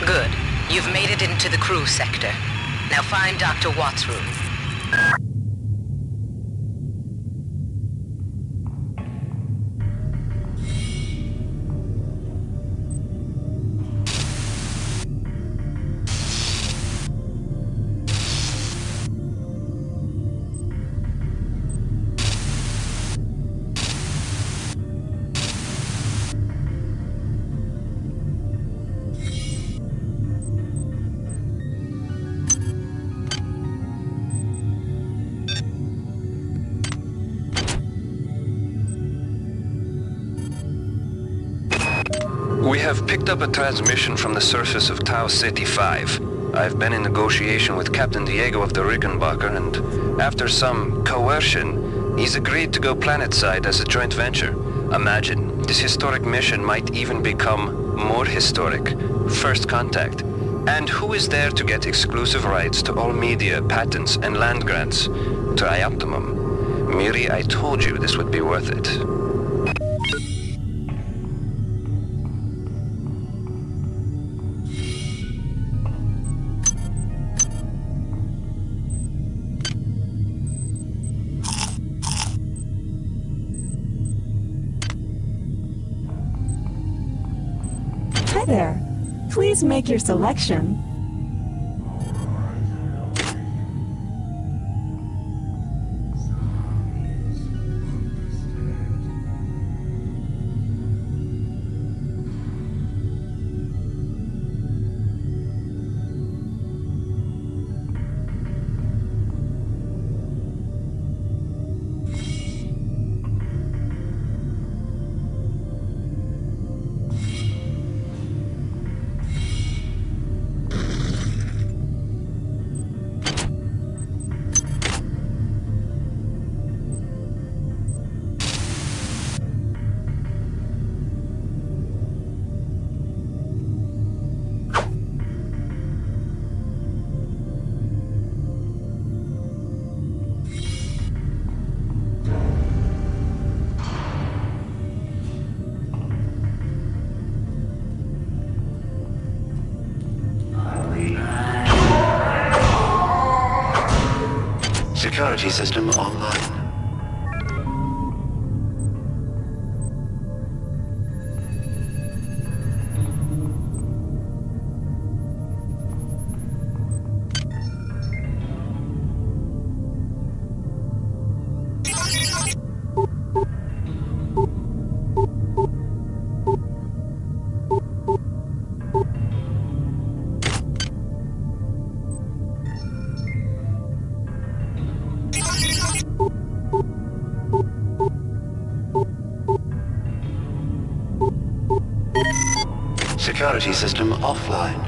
Good. You've made it into the crew sector. Now find Dr. Watts' room. We have picked up a transmission from the surface of Tau Ceti 5. I've been in negotiation with Captain Diego of the Rickenbacker, and after some coercion, he's agreed to go planetside as a joint venture. Imagine, this historic mission might even become more historic. First contact. And who is there to get exclusive rights to all media, patents, and land grants? Trioptimum. Miri, I told you this would be worth it. Hi there. Please make your selection. Security system online. Security system offline.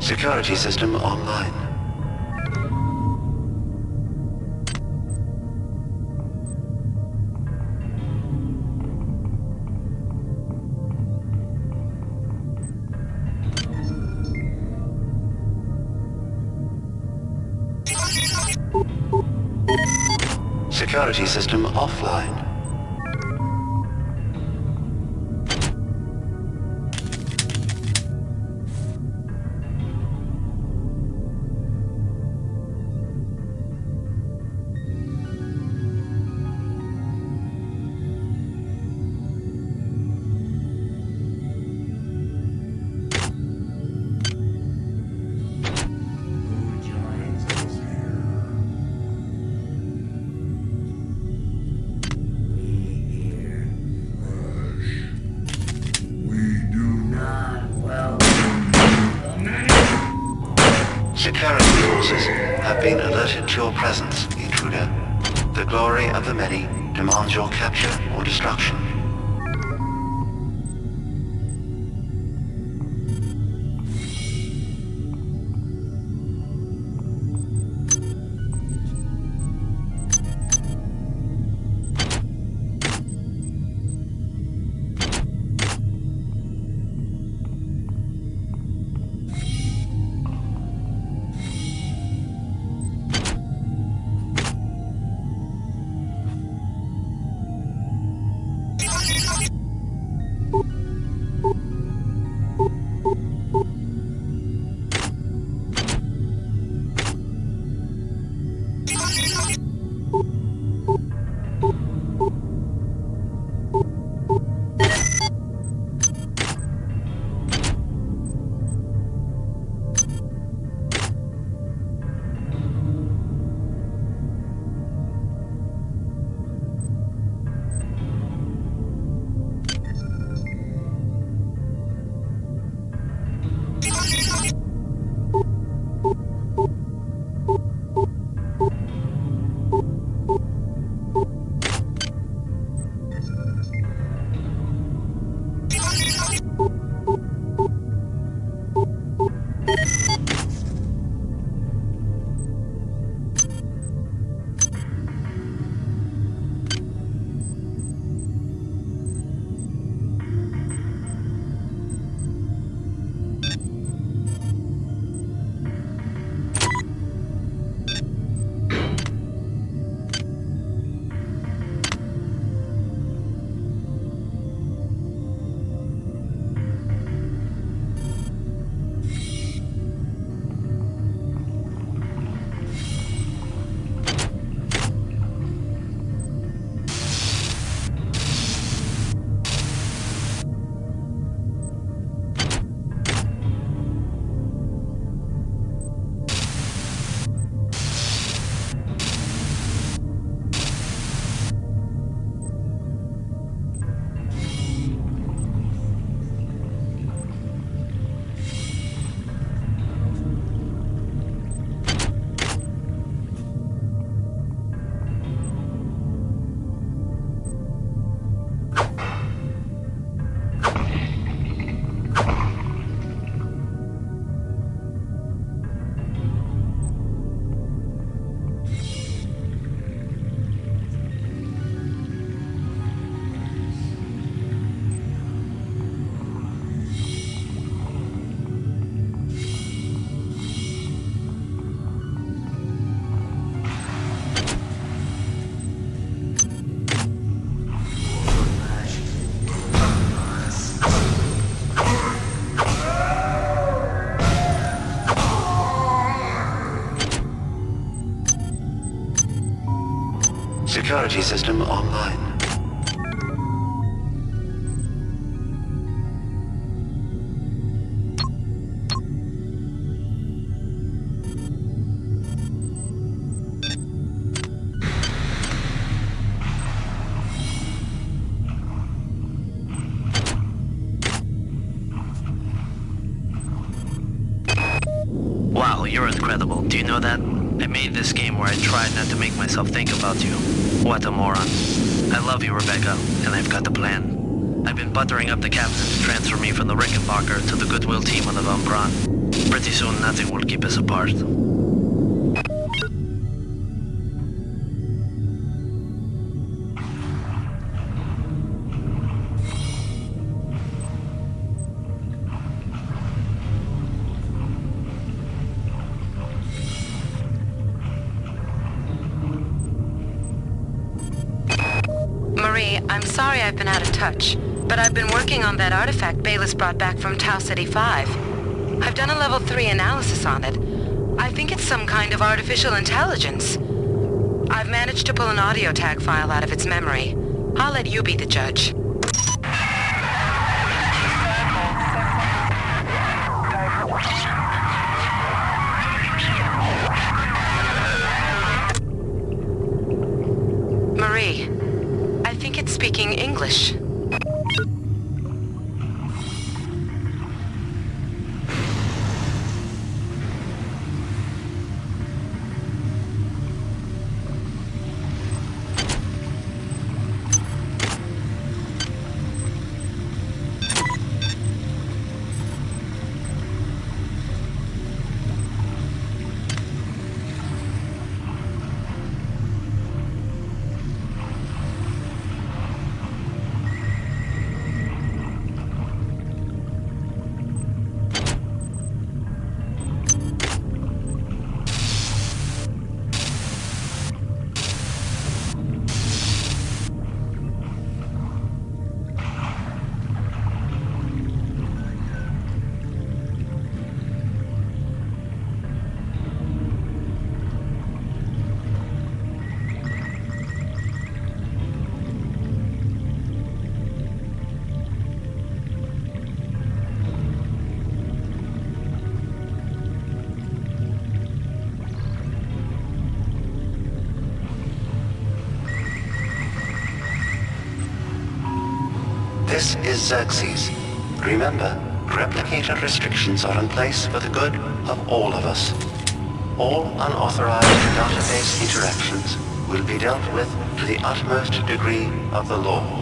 Security system online. Security system offline. Security forces have been alerted to your presence, intruder. The glory of the many demands your capture or destruction. Security system online. Wow, you're incredible. Do you know that? I made this game where I tried not to make myself think about you. What a moron. I love you, Rebecca, and I've got the plan. I've been buttering up the captain to transfer me from the Rickenbacker to the Goodwill team on the Von Braun. Pretty soon nothing will keep us apart. Marie, I'm sorry I've been out of touch, but I've been working on that artifact Bayliss brought back from Tau Ceti 5. I've done a level 3 analysis on it. I think it's some kind of artificial intelligence. I've managed to pull an audio tag file out of its memory. I'll let you be the judge. Marie, I think it's speaking English. This is Xerxes. Remember, replicator restrictions are in place for the good of all of us. All unauthorized database interactions will be dealt with to the utmost degree of the law.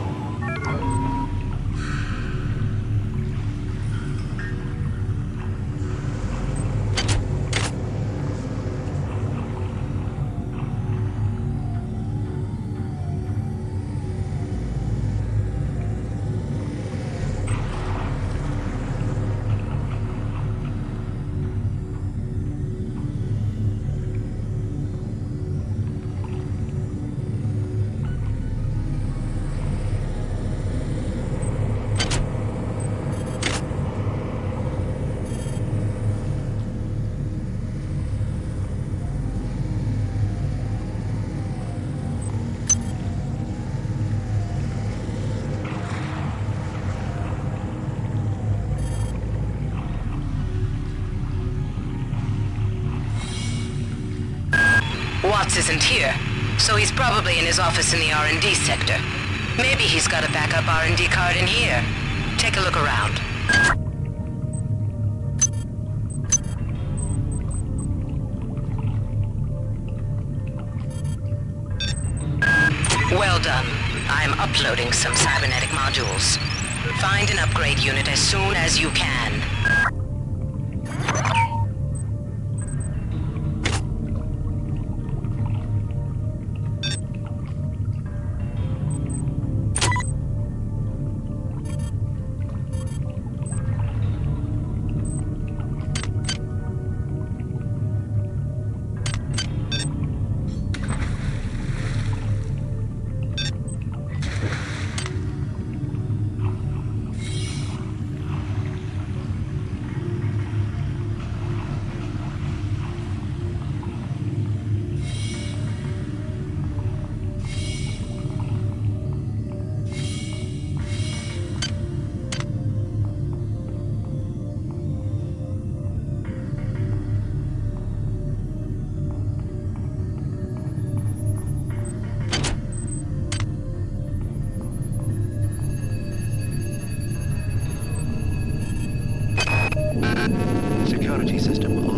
Watts isn't here, so he's probably in his office in the R&D sector. Maybe he's got a backup R&D card in here. Take a look around. Well done. I'm uploading some cybernetic modules. Find an upgrade unit as soon as you can.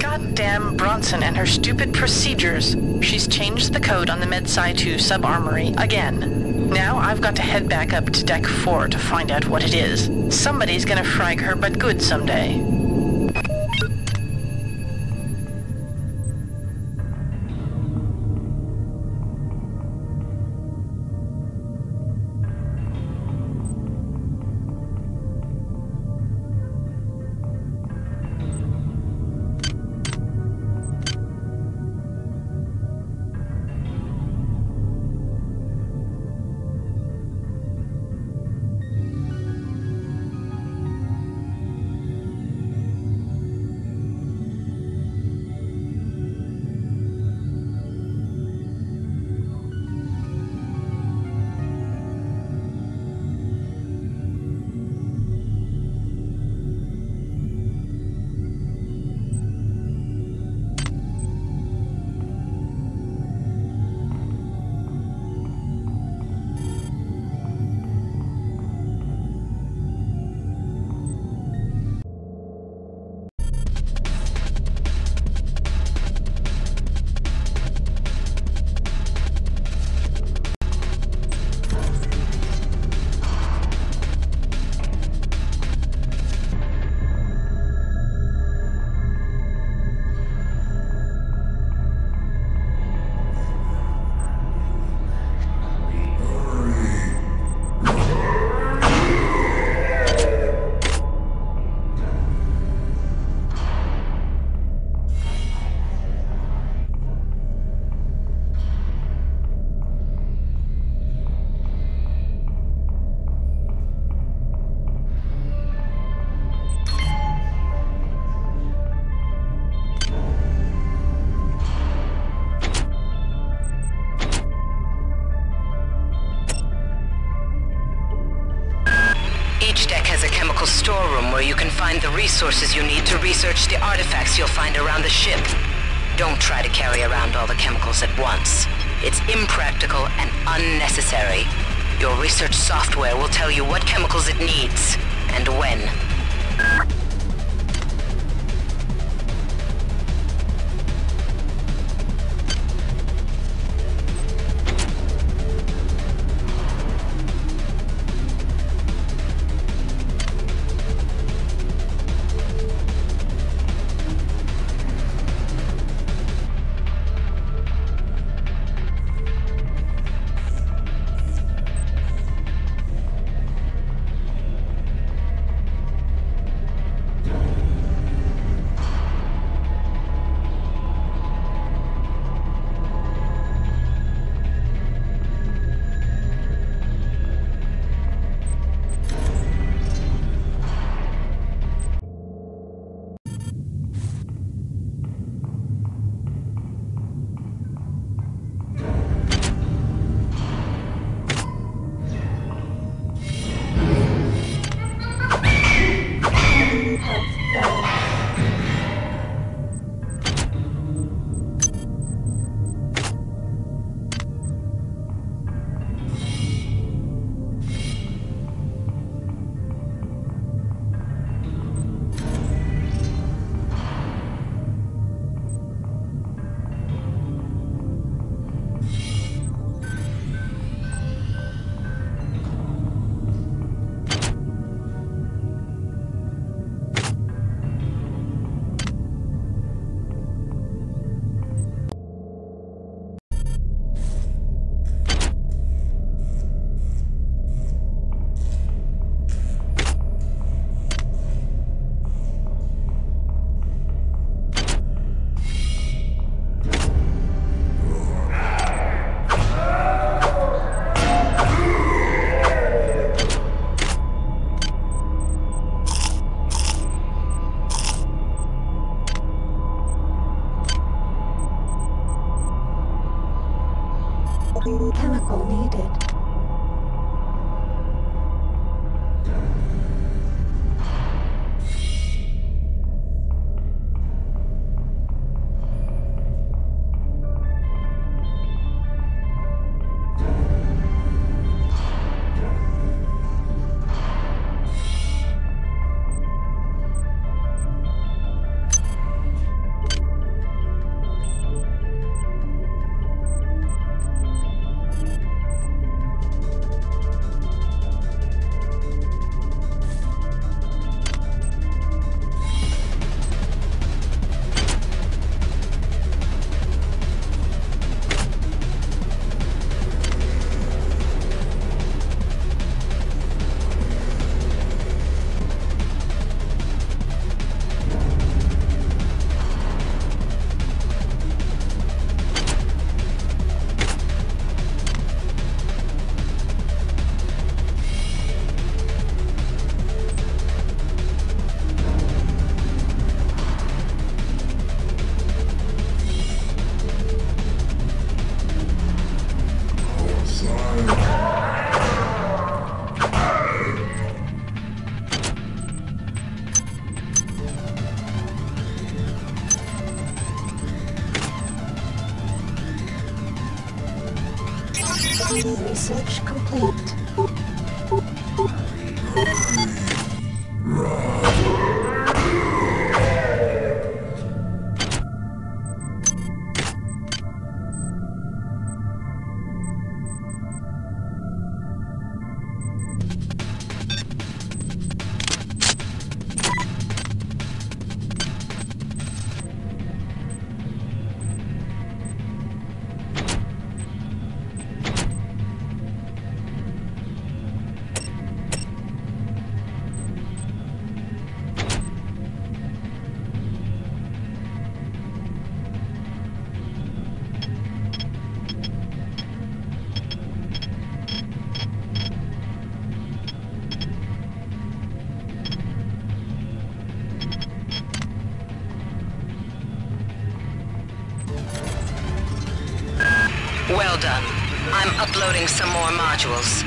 Goddamn Bronson and her stupid procedures. She's changed the code on the MedSci 2 sub-armory again. Now I've got to head back up to Deck 4 to find out what it is. Somebody's gonna frag her but good someday. Each deck has a chemical storeroom where you can find the resources you need to research the artifacts you'll find around the ship. Don't try to carry around all the chemicals at once. It's impractical and unnecessary. Your research software will tell you what chemicals it needs, and when. Chemical needed. Research complete. Well done. I'm uploading some more modules.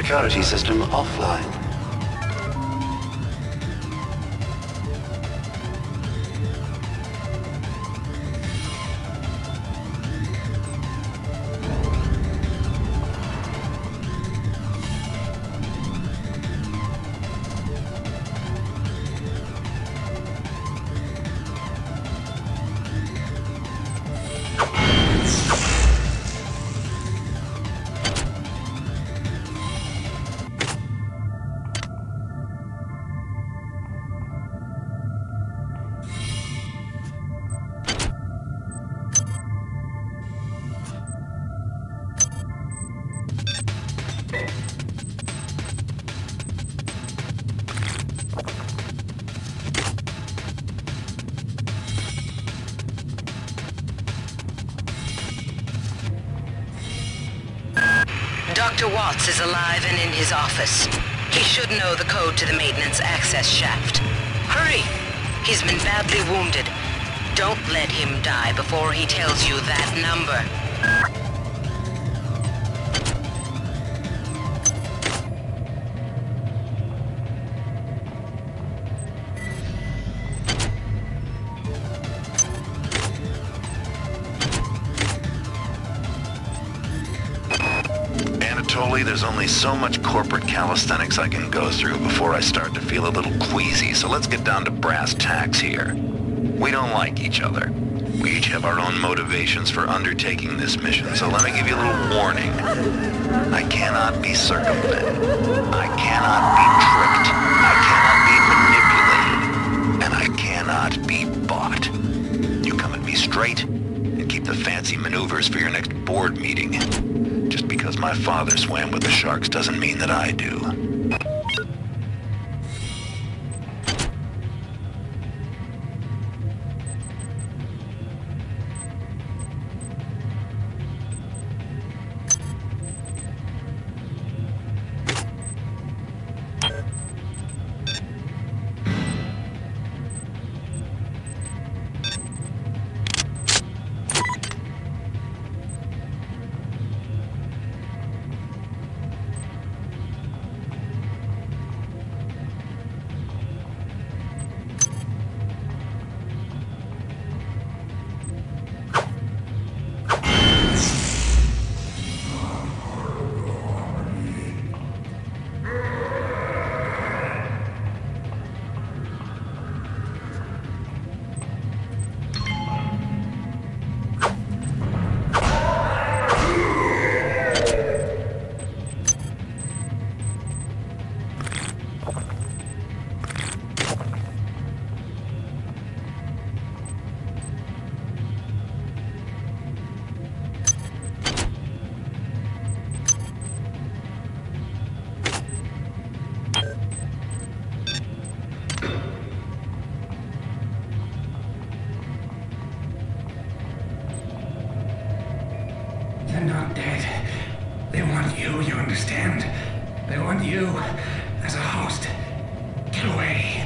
security system offline. Dr. Watts is alive and in his office. He should know the code to the maintenance access shaft. Hurry! He's been badly wounded. Don't let him die before he tells you that number. There's only so much corporate calisthenics I can go through before I start to feel a little queasy, so let's get down to brass tacks here. We don't like each other. We each have our own motivations for undertaking this mission, so let me give you a little warning. I cannot be circumvented. I cannot be tricked. I cannot be manipulated. And I cannot be bought. You come at me straight, and keep the fancy maneuvers for your next board meeting. Just because my father swam with the sharks doesn't mean that I do. They're not dead. They want you, you understand? They want you as a host. Get away.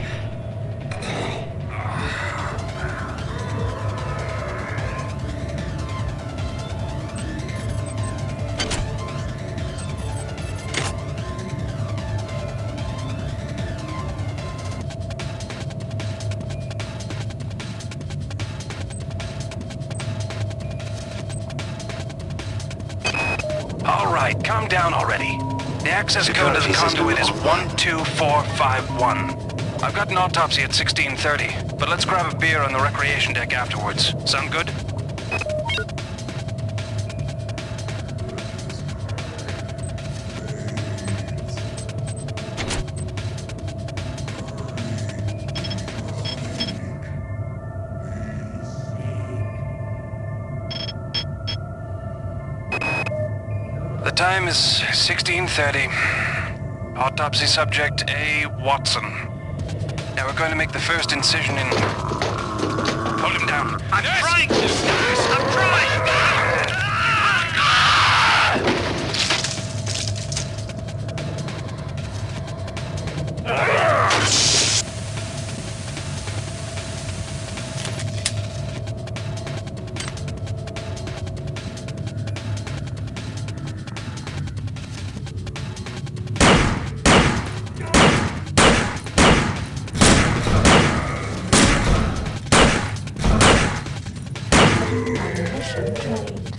All right, calm down already. The access code to the conduit is 12451. I've got an autopsy at 16:30, but let's grab a beer on the recreation deck afterwards. Sound good? The time is 16:30. Autopsy subject A. Watson. Now we're going to make the first incision in... Hold him down. I'm trying to! I'm trying! Connection drained.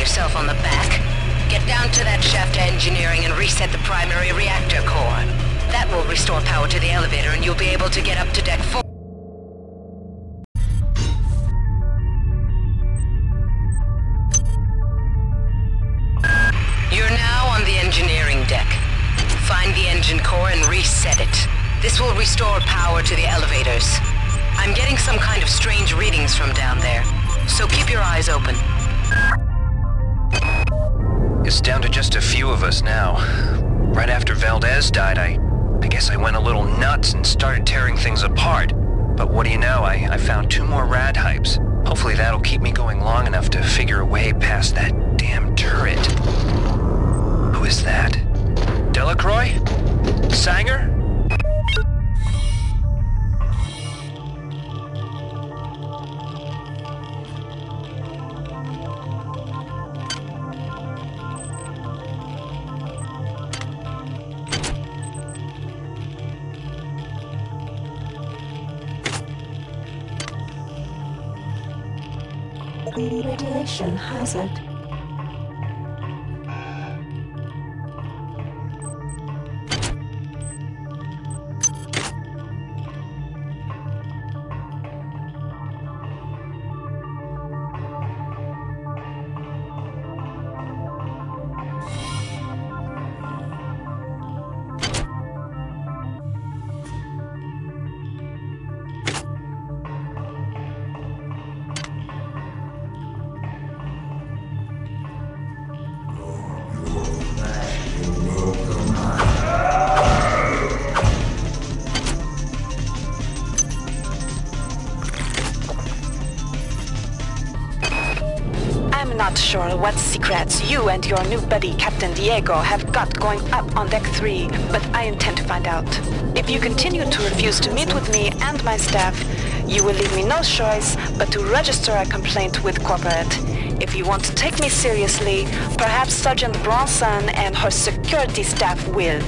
yourself on the back. Get down to that shaft engineering and reset the primary reactor core. That will restore power to the elevator and you'll be able to get up to deck 4. You're now on the engineering deck. Find the engine core and reset it. This will restore power to the elevators. I'm getting some kind of strange readings from down there, so keep your eyes open. It's down to just a few of us now. Right after Valdez died, I guess I went a little nuts and started tearing things apart. But what do you know, I found 2 more rad hypes. Hopefully that'll keep me going long enough to figure a way past that damn turret. Who is that? Delacroix? Sanger? Radiation hazard. sure what secrets you and your new buddy Captain Diego have got going up on Deck 3, but I intend to find out. If you continue to refuse to meet with me and my staff, you will leave me no choice but to register a complaint with Corporate. If you want to take me seriously, perhaps Sergeant Bronson and her security staff will.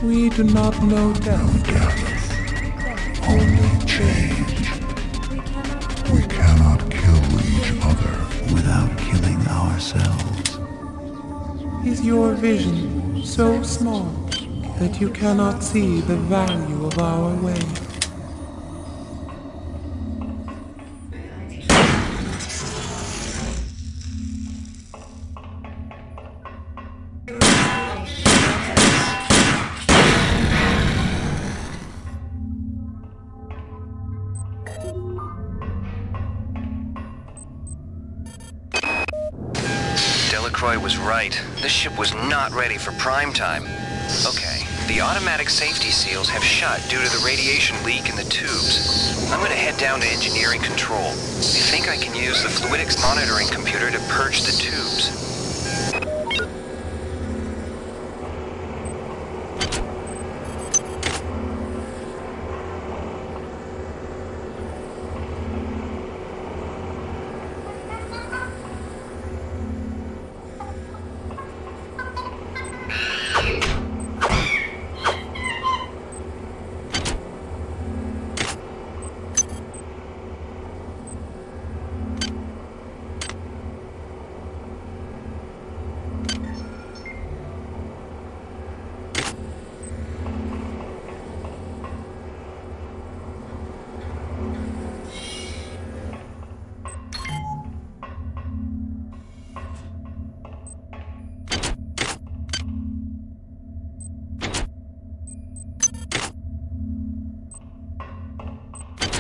We do not know death, only change. We cannot kill each other without killing ourselves. Is your vision so small that you cannot see the value of our way? Delacroix was right. This ship was not ready for prime time. Okay, the automatic safety seals have shut due to the radiation leak in the tubes. I'm gonna head down to engineering control. I think I can use the fluidics monitoring computer to purge the tubes.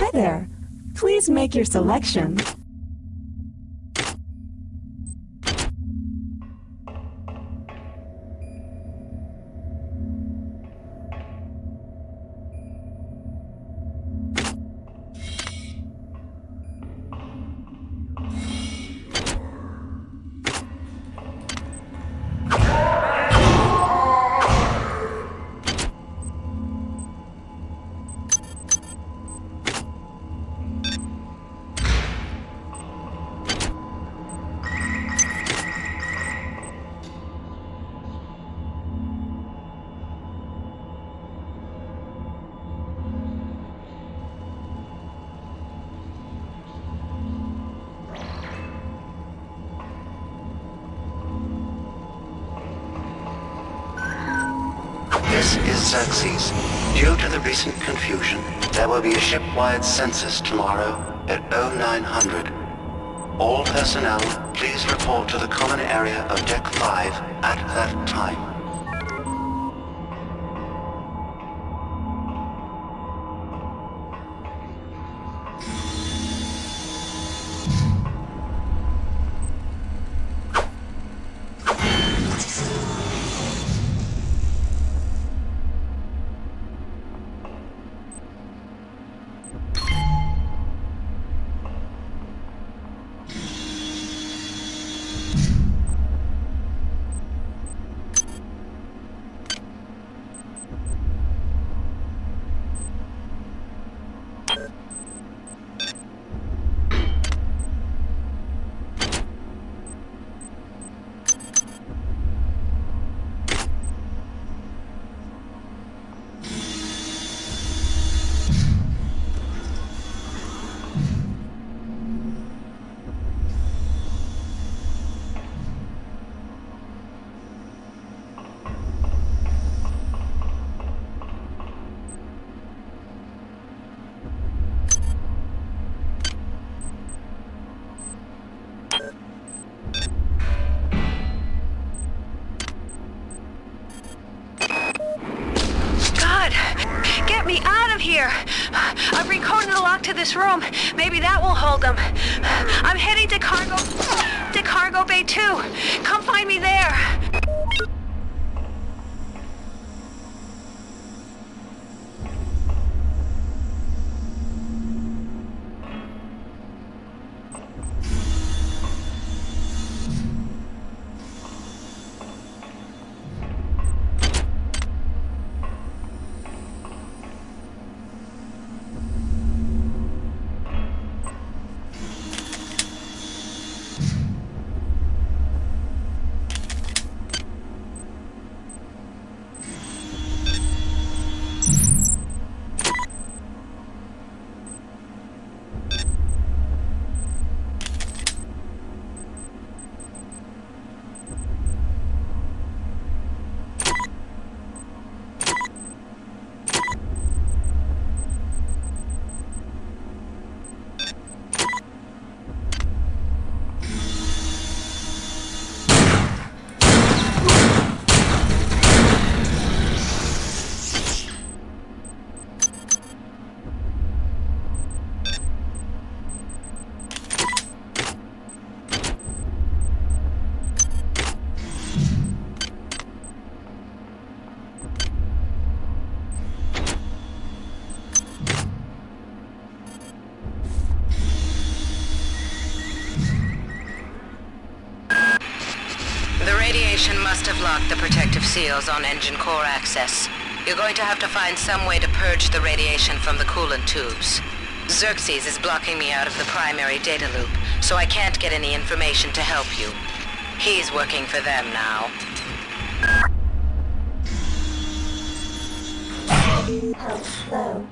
Hi there. Please make your selection. This is Xerxes. Due to the recent confusion, there will be a ship-wide census tomorrow at 0900. All personnel, please report to the common area of Deck 5 at that time. I've recoded the lock to this room. Maybe that will hold them. I'm heading to Cargo Bay 2. Come find me there. Must have locked the protective seals on engine core access. You're going to have to find some way to purge the radiation from the coolant tubes. Xerxes is blocking me out of the primary data loop, so I can't get any information to help you. He's working for them now. Hello.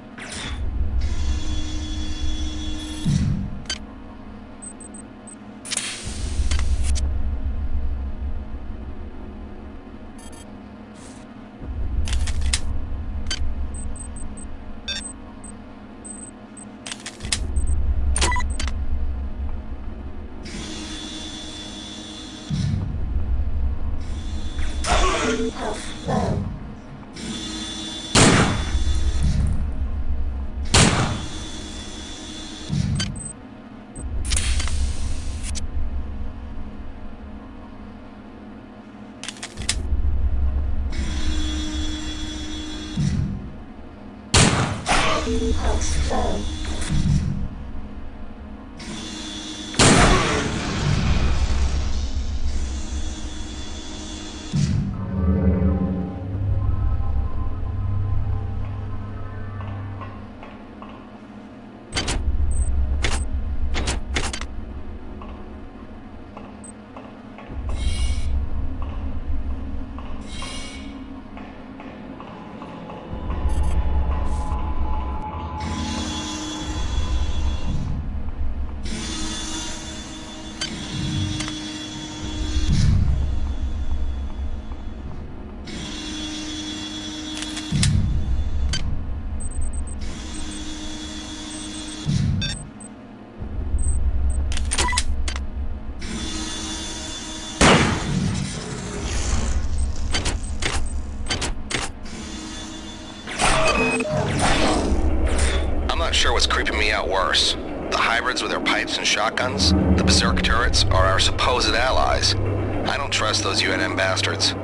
I'm not sure what's creeping me out worse. The hybrids with their pipes and shotguns, the berserk turrets, or our supposed allies. I don't trust those UNM bastards.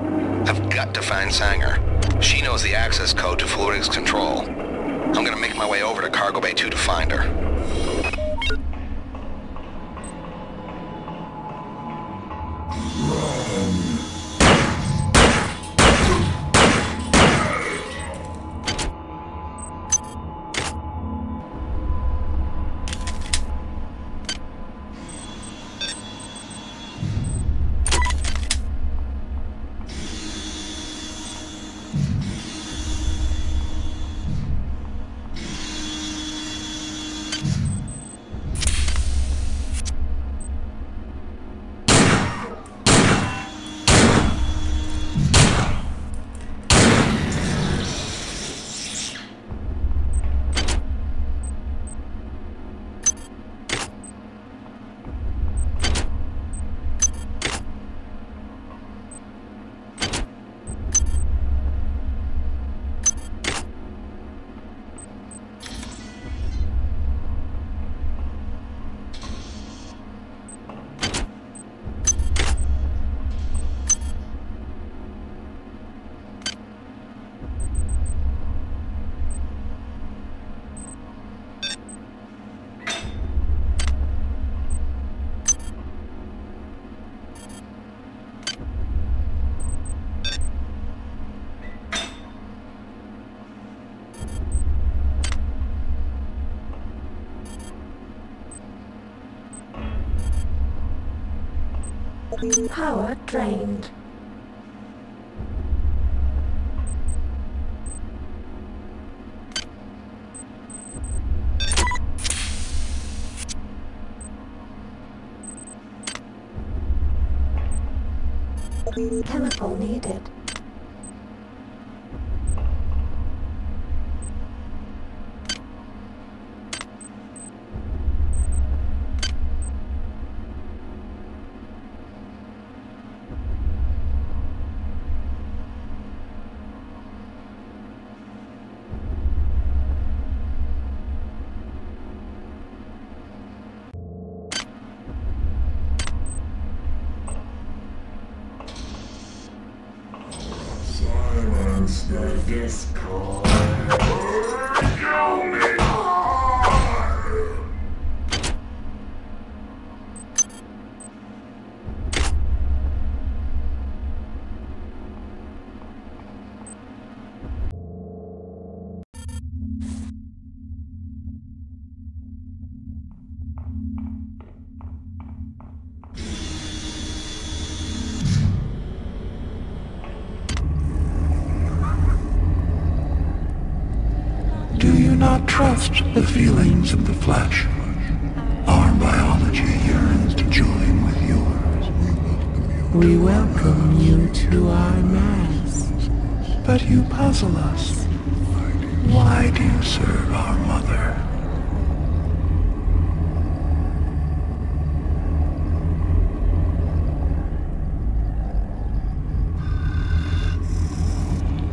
I've got to find Sanger. She knows the access code to Fluidics Control. I'm gonna make my way over to Cargo Bay 2 to find her. Power drained. Chemical needed. Silence the discord. Kill me. Do you not trust the feelings of the flesh? Our biology yearns to join with yours. We welcome you to our mass, but you puzzle us. Why do you serve our mother?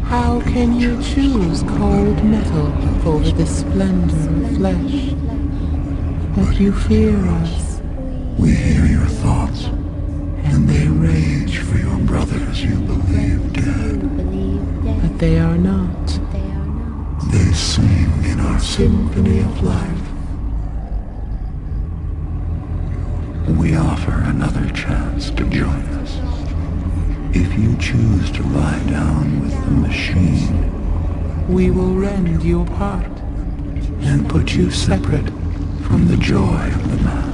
How can you choose cold metal over the splendor of flesh? But you fear us. We hear your thoughts, and they rage for your brothers you believe dead. But they are not. They sing in our symphony of life. We offer another chance to join us. If you choose to lie down with the machine, we will rend your part and put you separate from the joy of the mass.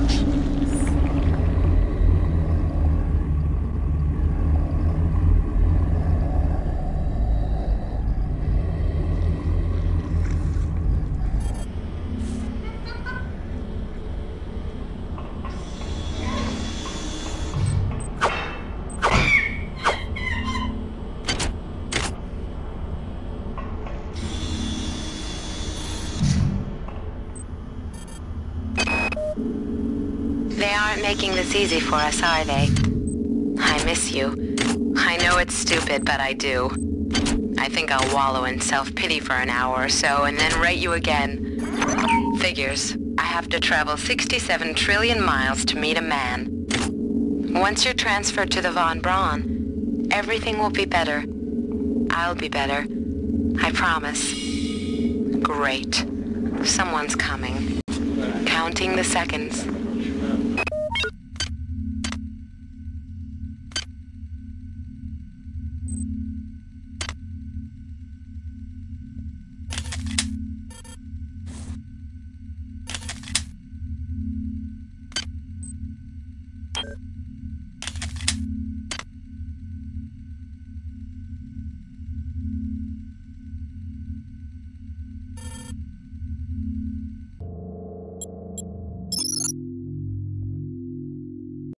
They aren't making this easy for us, are they? I miss you. I know it's stupid, but I do. I think I'll wallow in self-pity for an hour or so and then rate you again. Figures. I have to travel 67 trillion miles to meet a man. Once you're transferred to the Von Braun, everything will be better. I'll be better. I promise. Great. Someone's coming. Counting the seconds.